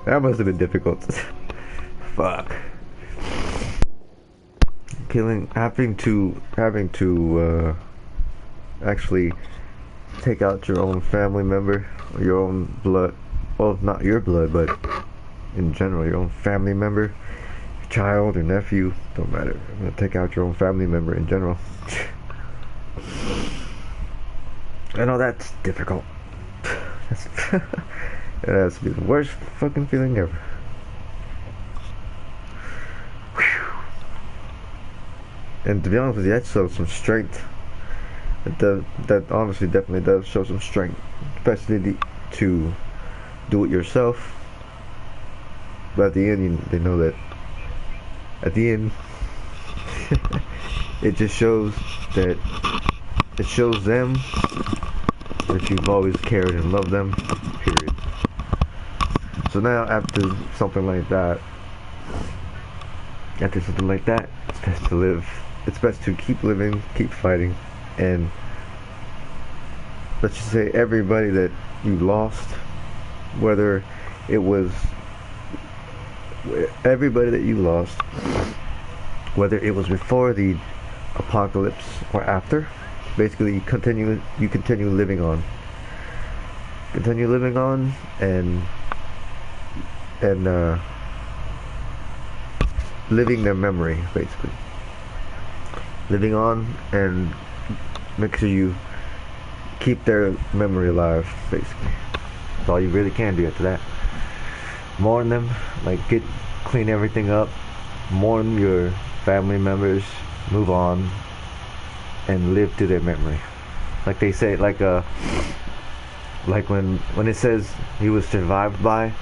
That must have been difficult. Fuck. Having to actually take out your own family member, or your own blood. Well, not your blood, but in general, your own family member, your child or nephew, don't matter. I'm gonna take out your own family member in general. I know that's difficult. It has to be the worst fucking feeling ever. Whew. And to be honest with you, that shows some strength. That honestly definitely does show some strength, especially to do it yourself. But at the end, they know that. At the end, it just shows that it shows them that you've always cared and loved them. Period. So now, after something like that, it's best to live. It's best to keep living, keep fighting, and let's just say everybody that you lost, whether it was everybody that you lost, whether it was before the apocalypse or after, basically you continue living on, continue living on and living their memory, basically. Living on and make sure you keep their memory alive, basically. That's all you really can do after that. Mourn them, like clean everything up, mourn your family members, move on, and live to their memory. Like they say, like when it says he was survived by,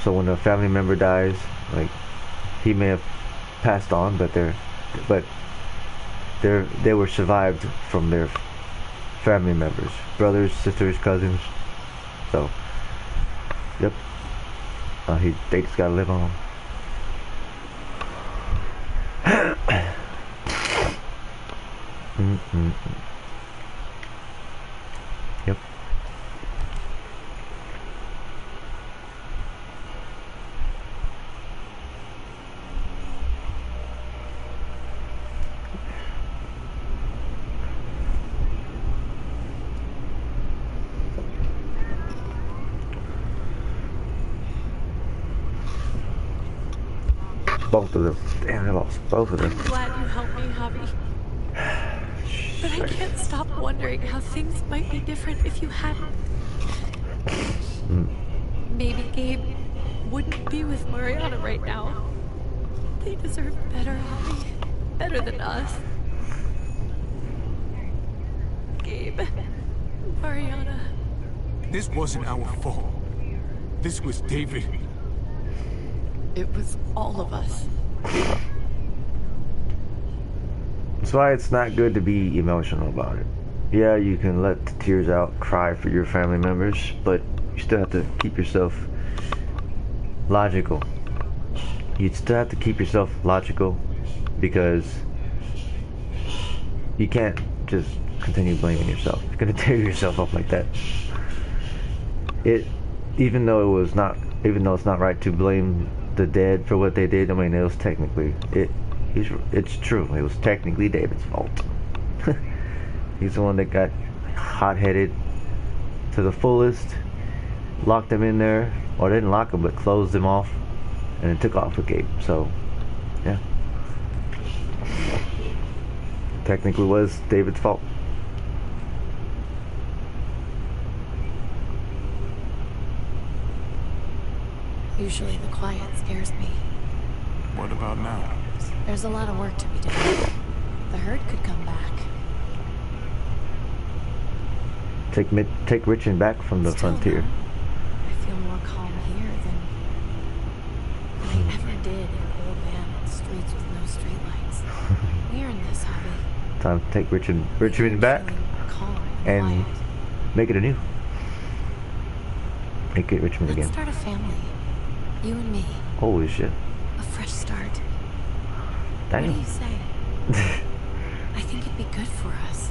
so when a family member dies, like he may have passed on, but they were survived from their family members, brothers, sisters, cousins. So, yep, they just gotta live on. Yep. Both of them. Damn, I lost both of them. I'm glad you helped me, Javi. But I can't stop wondering how things might be different if you hadn't. Maybe Gabe wouldn't be with Mariana right now. They deserve better, Javi. Better than us. Gabe, Mariana. This wasn't our fault. This was David. It was all of us. That's why it's not good to be emotional about it. Yeah, you can let the tears out, cry for your family members, but you still have to keep yourself logical. You still have to keep yourself logical because you can't just continue blaming yourself. You're gonna tear yourself up like that. Even though it's not right to blame the dead for what they did, I mean, it was technically it's true. It was technically David's fault. He's the one that got hot-headed to the fullest, locked them in there, or didn't lock them, but closed them off, and then took off with Gabe. So, yeah, technically was David's fault. Usually the quiet scares me. What about now? There's a lot of work to be done. The herd could come back. Take Richard back from the frontier. I feel more calm here than I ever did in an old van on streets with no streetlights. We earned this, Javi. Time to take Richard back and make it anew. Make it Richmond again. Let's start a family. You and me. Holy shit. A fresh start. Damn. What do you say? I think it'd be good for us.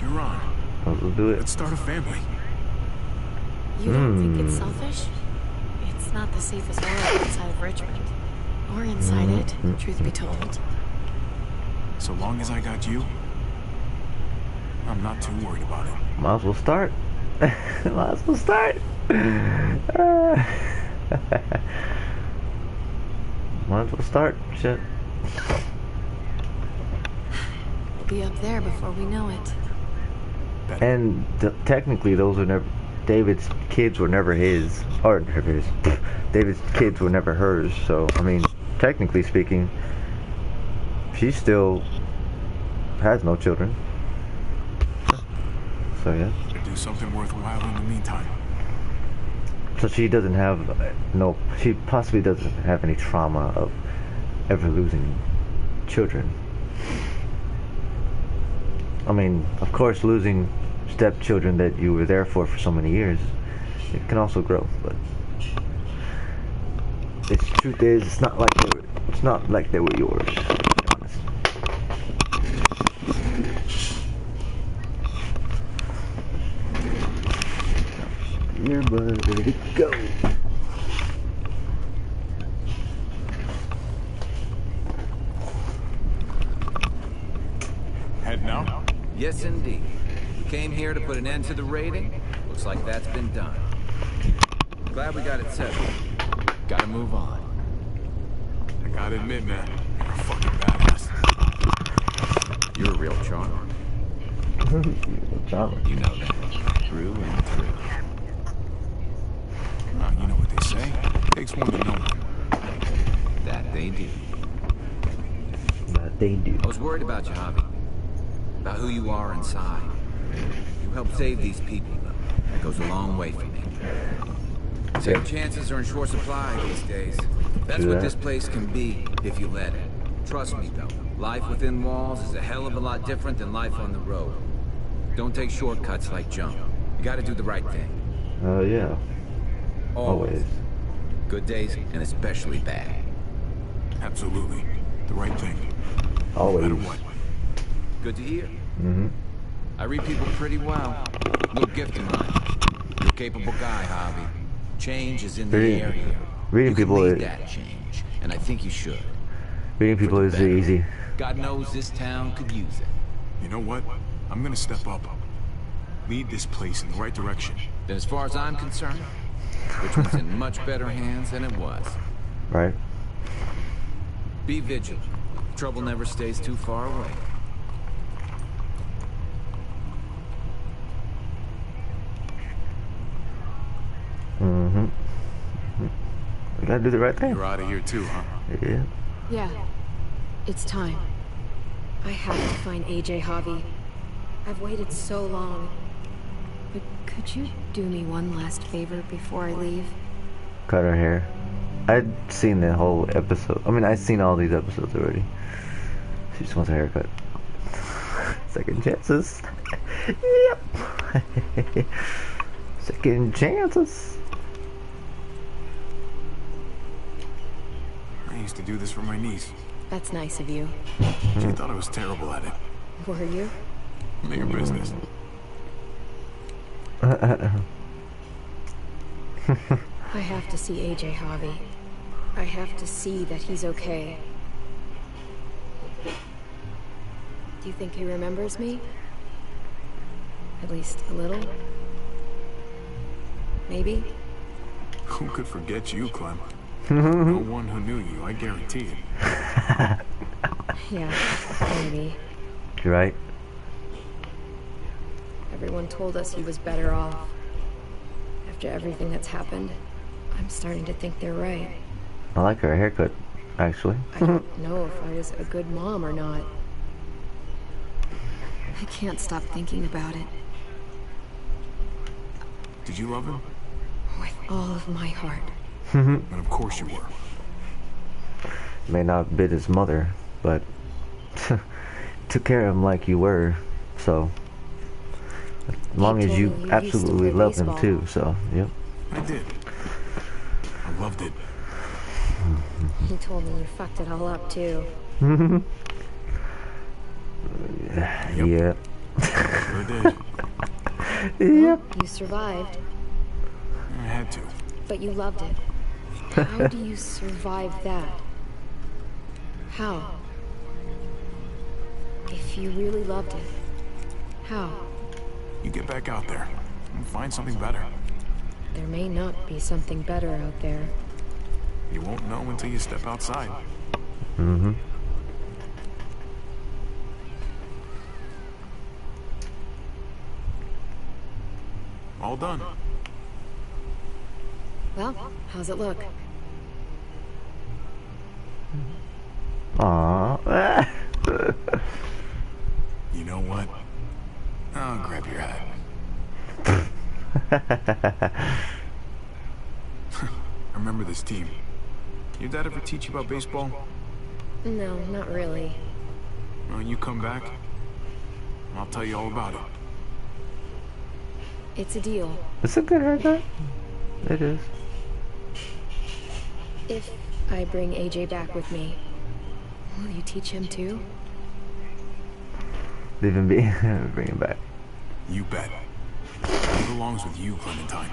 You're on. Let's do it. Let's start a family. You don't think it's selfish? It's not the safest world inside of Richmond. Or inside it, truth be told. So long as I got you, I'm not too worried about it. Might as well start. Might as well start. Might as well start. Shit. We'll be up there before we know it. And technically, those were never. David's kids were never his, or never his. David's kids were never hers. So I mean, technically speaking, she still has no children. So yeah. Do something worthwhile in the meantime. So she doesn't have she possibly doesn't have any trauma of ever losing children. I mean, of course, losing stepchildren that you were there for so many years, it can also grow. But the truth is, it's not like they were yours. To be honest. Here, bud, ready to go. Head now? Yes, indeed. We came here to put an end to the raiding. We'll Looks like that's been done. Glad we got it settled. Gotta move on. I gotta admit, man, you're a fucking badass. You're a real charmer. Charmer. You know that. Through and through. You know what they say? Takes one to know one. That they do. That they do. I was worried about you, Javi. About who you are inside. You helped save these people, though. That goes a long way for me. Second chances are in short supply these days. That's what this place can be, if you let it. Trust me, though. Life within walls is a hell of a lot different than life on the road. Don't take shortcuts like jump. You gotta do the right thing. Oh, yeah. Always. Good days, and especially bad. Absolutely. The right thing. Always. No matter what. Good to hear. Mm-hmm. I read people pretty well. Little gift of mine. You're a capable guy, Javi. Change is in the area. Reading people is that change, and I think you should. Reading people is easy. God knows this town could use it. You know what? I'm gonna step up. Lead this place in the right direction. Then as far as I'm concerned, Richmond's in much better hands than it was. Right. Be vigilant. Trouble never stays too far away. Mm-hmm. We gotta do the right thing. You're out of here too, huh? Yeah. Yeah. It's time. I have to find AJ, Javi. I've waited so long. But could you do me one last favor before I leave? Cut her hair. I'd seen the whole episode. I mean, I've seen all these episodes already. She just wants a haircut. Second chances. Yep. Second chances. I used to do this for my niece. That's nice of you. She thought I was terrible at it. Were you? None of your business. I have to see AJ, Javi. I have to see that he's okay. Do you think he remembers me? At least a little? Maybe? Who could forget you, Clem? No one who knew you, I guarantee it. Yeah, maybe. You're right. Everyone told us he was better off. After everything that's happened, I'm starting to think they're right. I like her haircut, actually. I don't know if I was a good mom or not. I can't stop thinking about it. Did you love him? With all of my heart. And of course you were. May not have been his mother, but took care of him like you were, so as long as you absolutely loved him too, so yep. I did. I loved it. He told me you fucked it all up too. Yep. Sure did. Yep. You survived. I had to. But you loved it. How do you survive that? How? If you really loved it, how? You get back out there and find something better. There may not be something better out there. You won't know until you step outside. Mm-hmm. All done. Well, how's it look? Aww. You know what? I'll grab your hat. I remember this team. Your dad ever teach you about baseball? No, not really. Well, you come back, I'll tell you all about it. It's a deal. It's a good haircut. It is. If I bring AJ back with me, will you teach him too? Leave him be. Bring him back. You bet. He belongs with you, Clementine.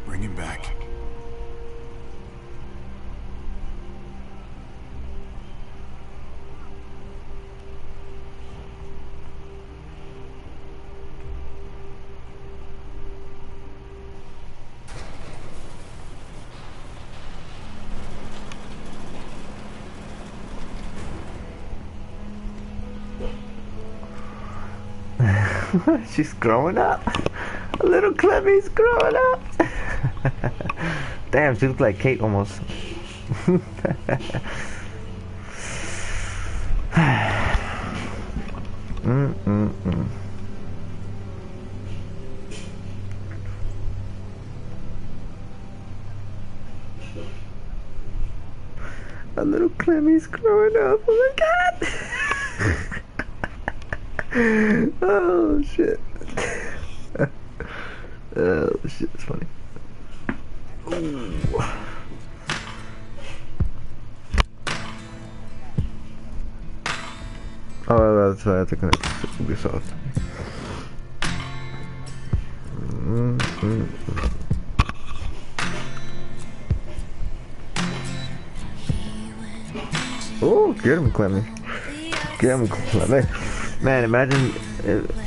Bring him back. She's growing up. Little Clemmy's growing up. Damn, she looks like Kate almost. A little Clemmy's growing up. Oh my god. Oh shit. Oh shit, it's funny. Ooh. Oh, that's why I have to connect to Ubisoft. Oh, get him, Clemmy. Get him, Clemmy. Man, imagine,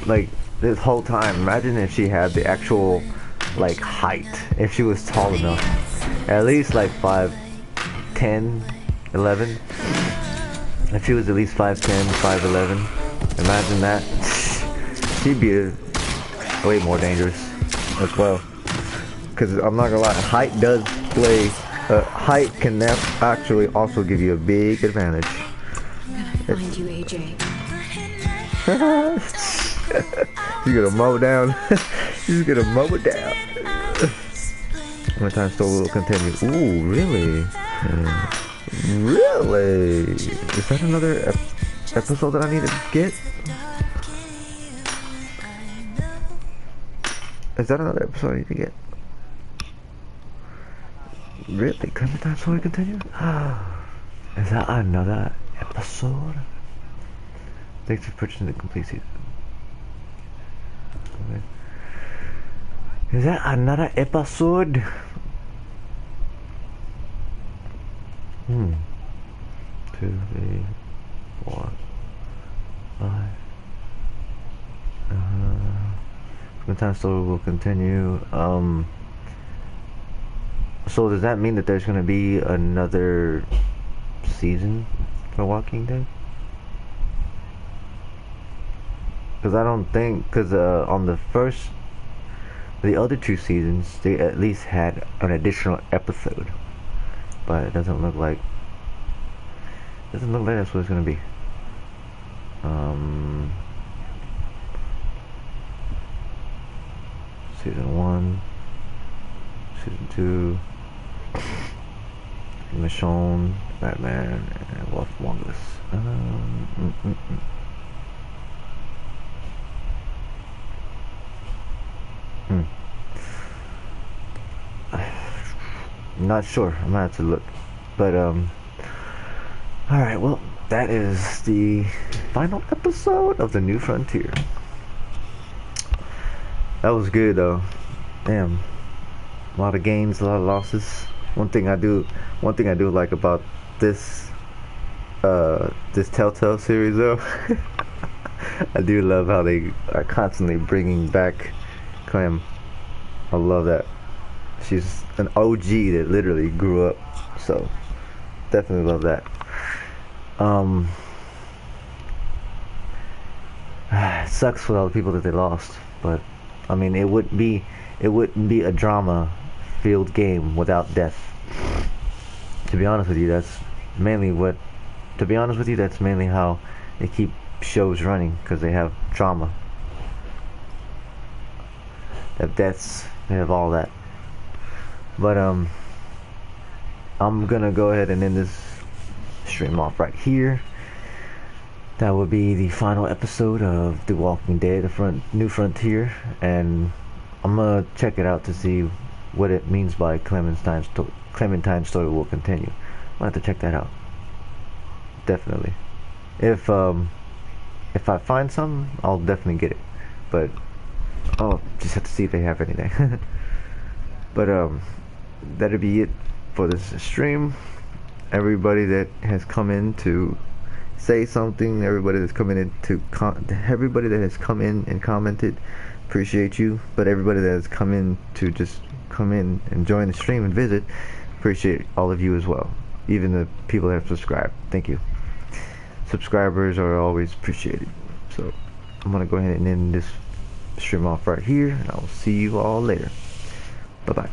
like, this whole time, imagine if she had the actual, like, height. If she was tall enough. At least, like, 5'10", 11. If she was at least 5'10", 5'11". Imagine that. She'd be way more dangerous as well. Because I'm not gonna lie, height does play. Height can actually also give you a big advantage. I'm gonna find you, AJ. She's gonna mow down. She's gonna mow it down. One time still will continue. Ooh, really? Really? Is that another episode that I need to get? Is that another episode I need to get? Really? Clementine story continue? Is that another episode? Thanks for purchasing the complete season. Okay. Is that another episode? 2, 3, 4, 5. Clementine story will continue. So does that mean that there's gonna be another season for Walking Dead? Because I don't think, on the other 2 seasons, they at least had an additional episode, but it doesn't look like that's what it's gonna be. Season 1, Season 2. Michonne, Batman, and Wolf Among Us. I'm not sure. I'm gonna have to look. But alright, well, that is the final episode of The New Frontier. That was good though. Damn. A lot of gains, a lot of losses. One thing I do like about this this Telltale series though, I do love how they are constantly bringing back Clem. I love that. She's an OG that literally grew up, so definitely love that. It sucks for all the people that they lost, but I mean, it wouldn't be a drama-filled game without death. To be honest with you, that's mainly how they keep shows running, because they have drama. They have deaths, they have all that. But I'm gonna go ahead and end this stream off right here. That will be the final episode of The Walking Dead, The New Frontier, and I'm gonna check it out to see what it means by Clementine's story will continue. I'll have to check that out. Definitely. If I find some, I'll definitely get it. But I'll just have to see if they have anything. But that'll be it for this stream. Everybody that has come in to say something, everybody that's coming in everybody that has come in and commented, appreciate you. But everybody that has come in to just come in and join the stream and visit, appreciate all of you as well. Even the people that have subscribed, thank you. Subscribers are always appreciated. So I'm gonna go ahead and end this stream off right here, and I will see you all later. Bye bye.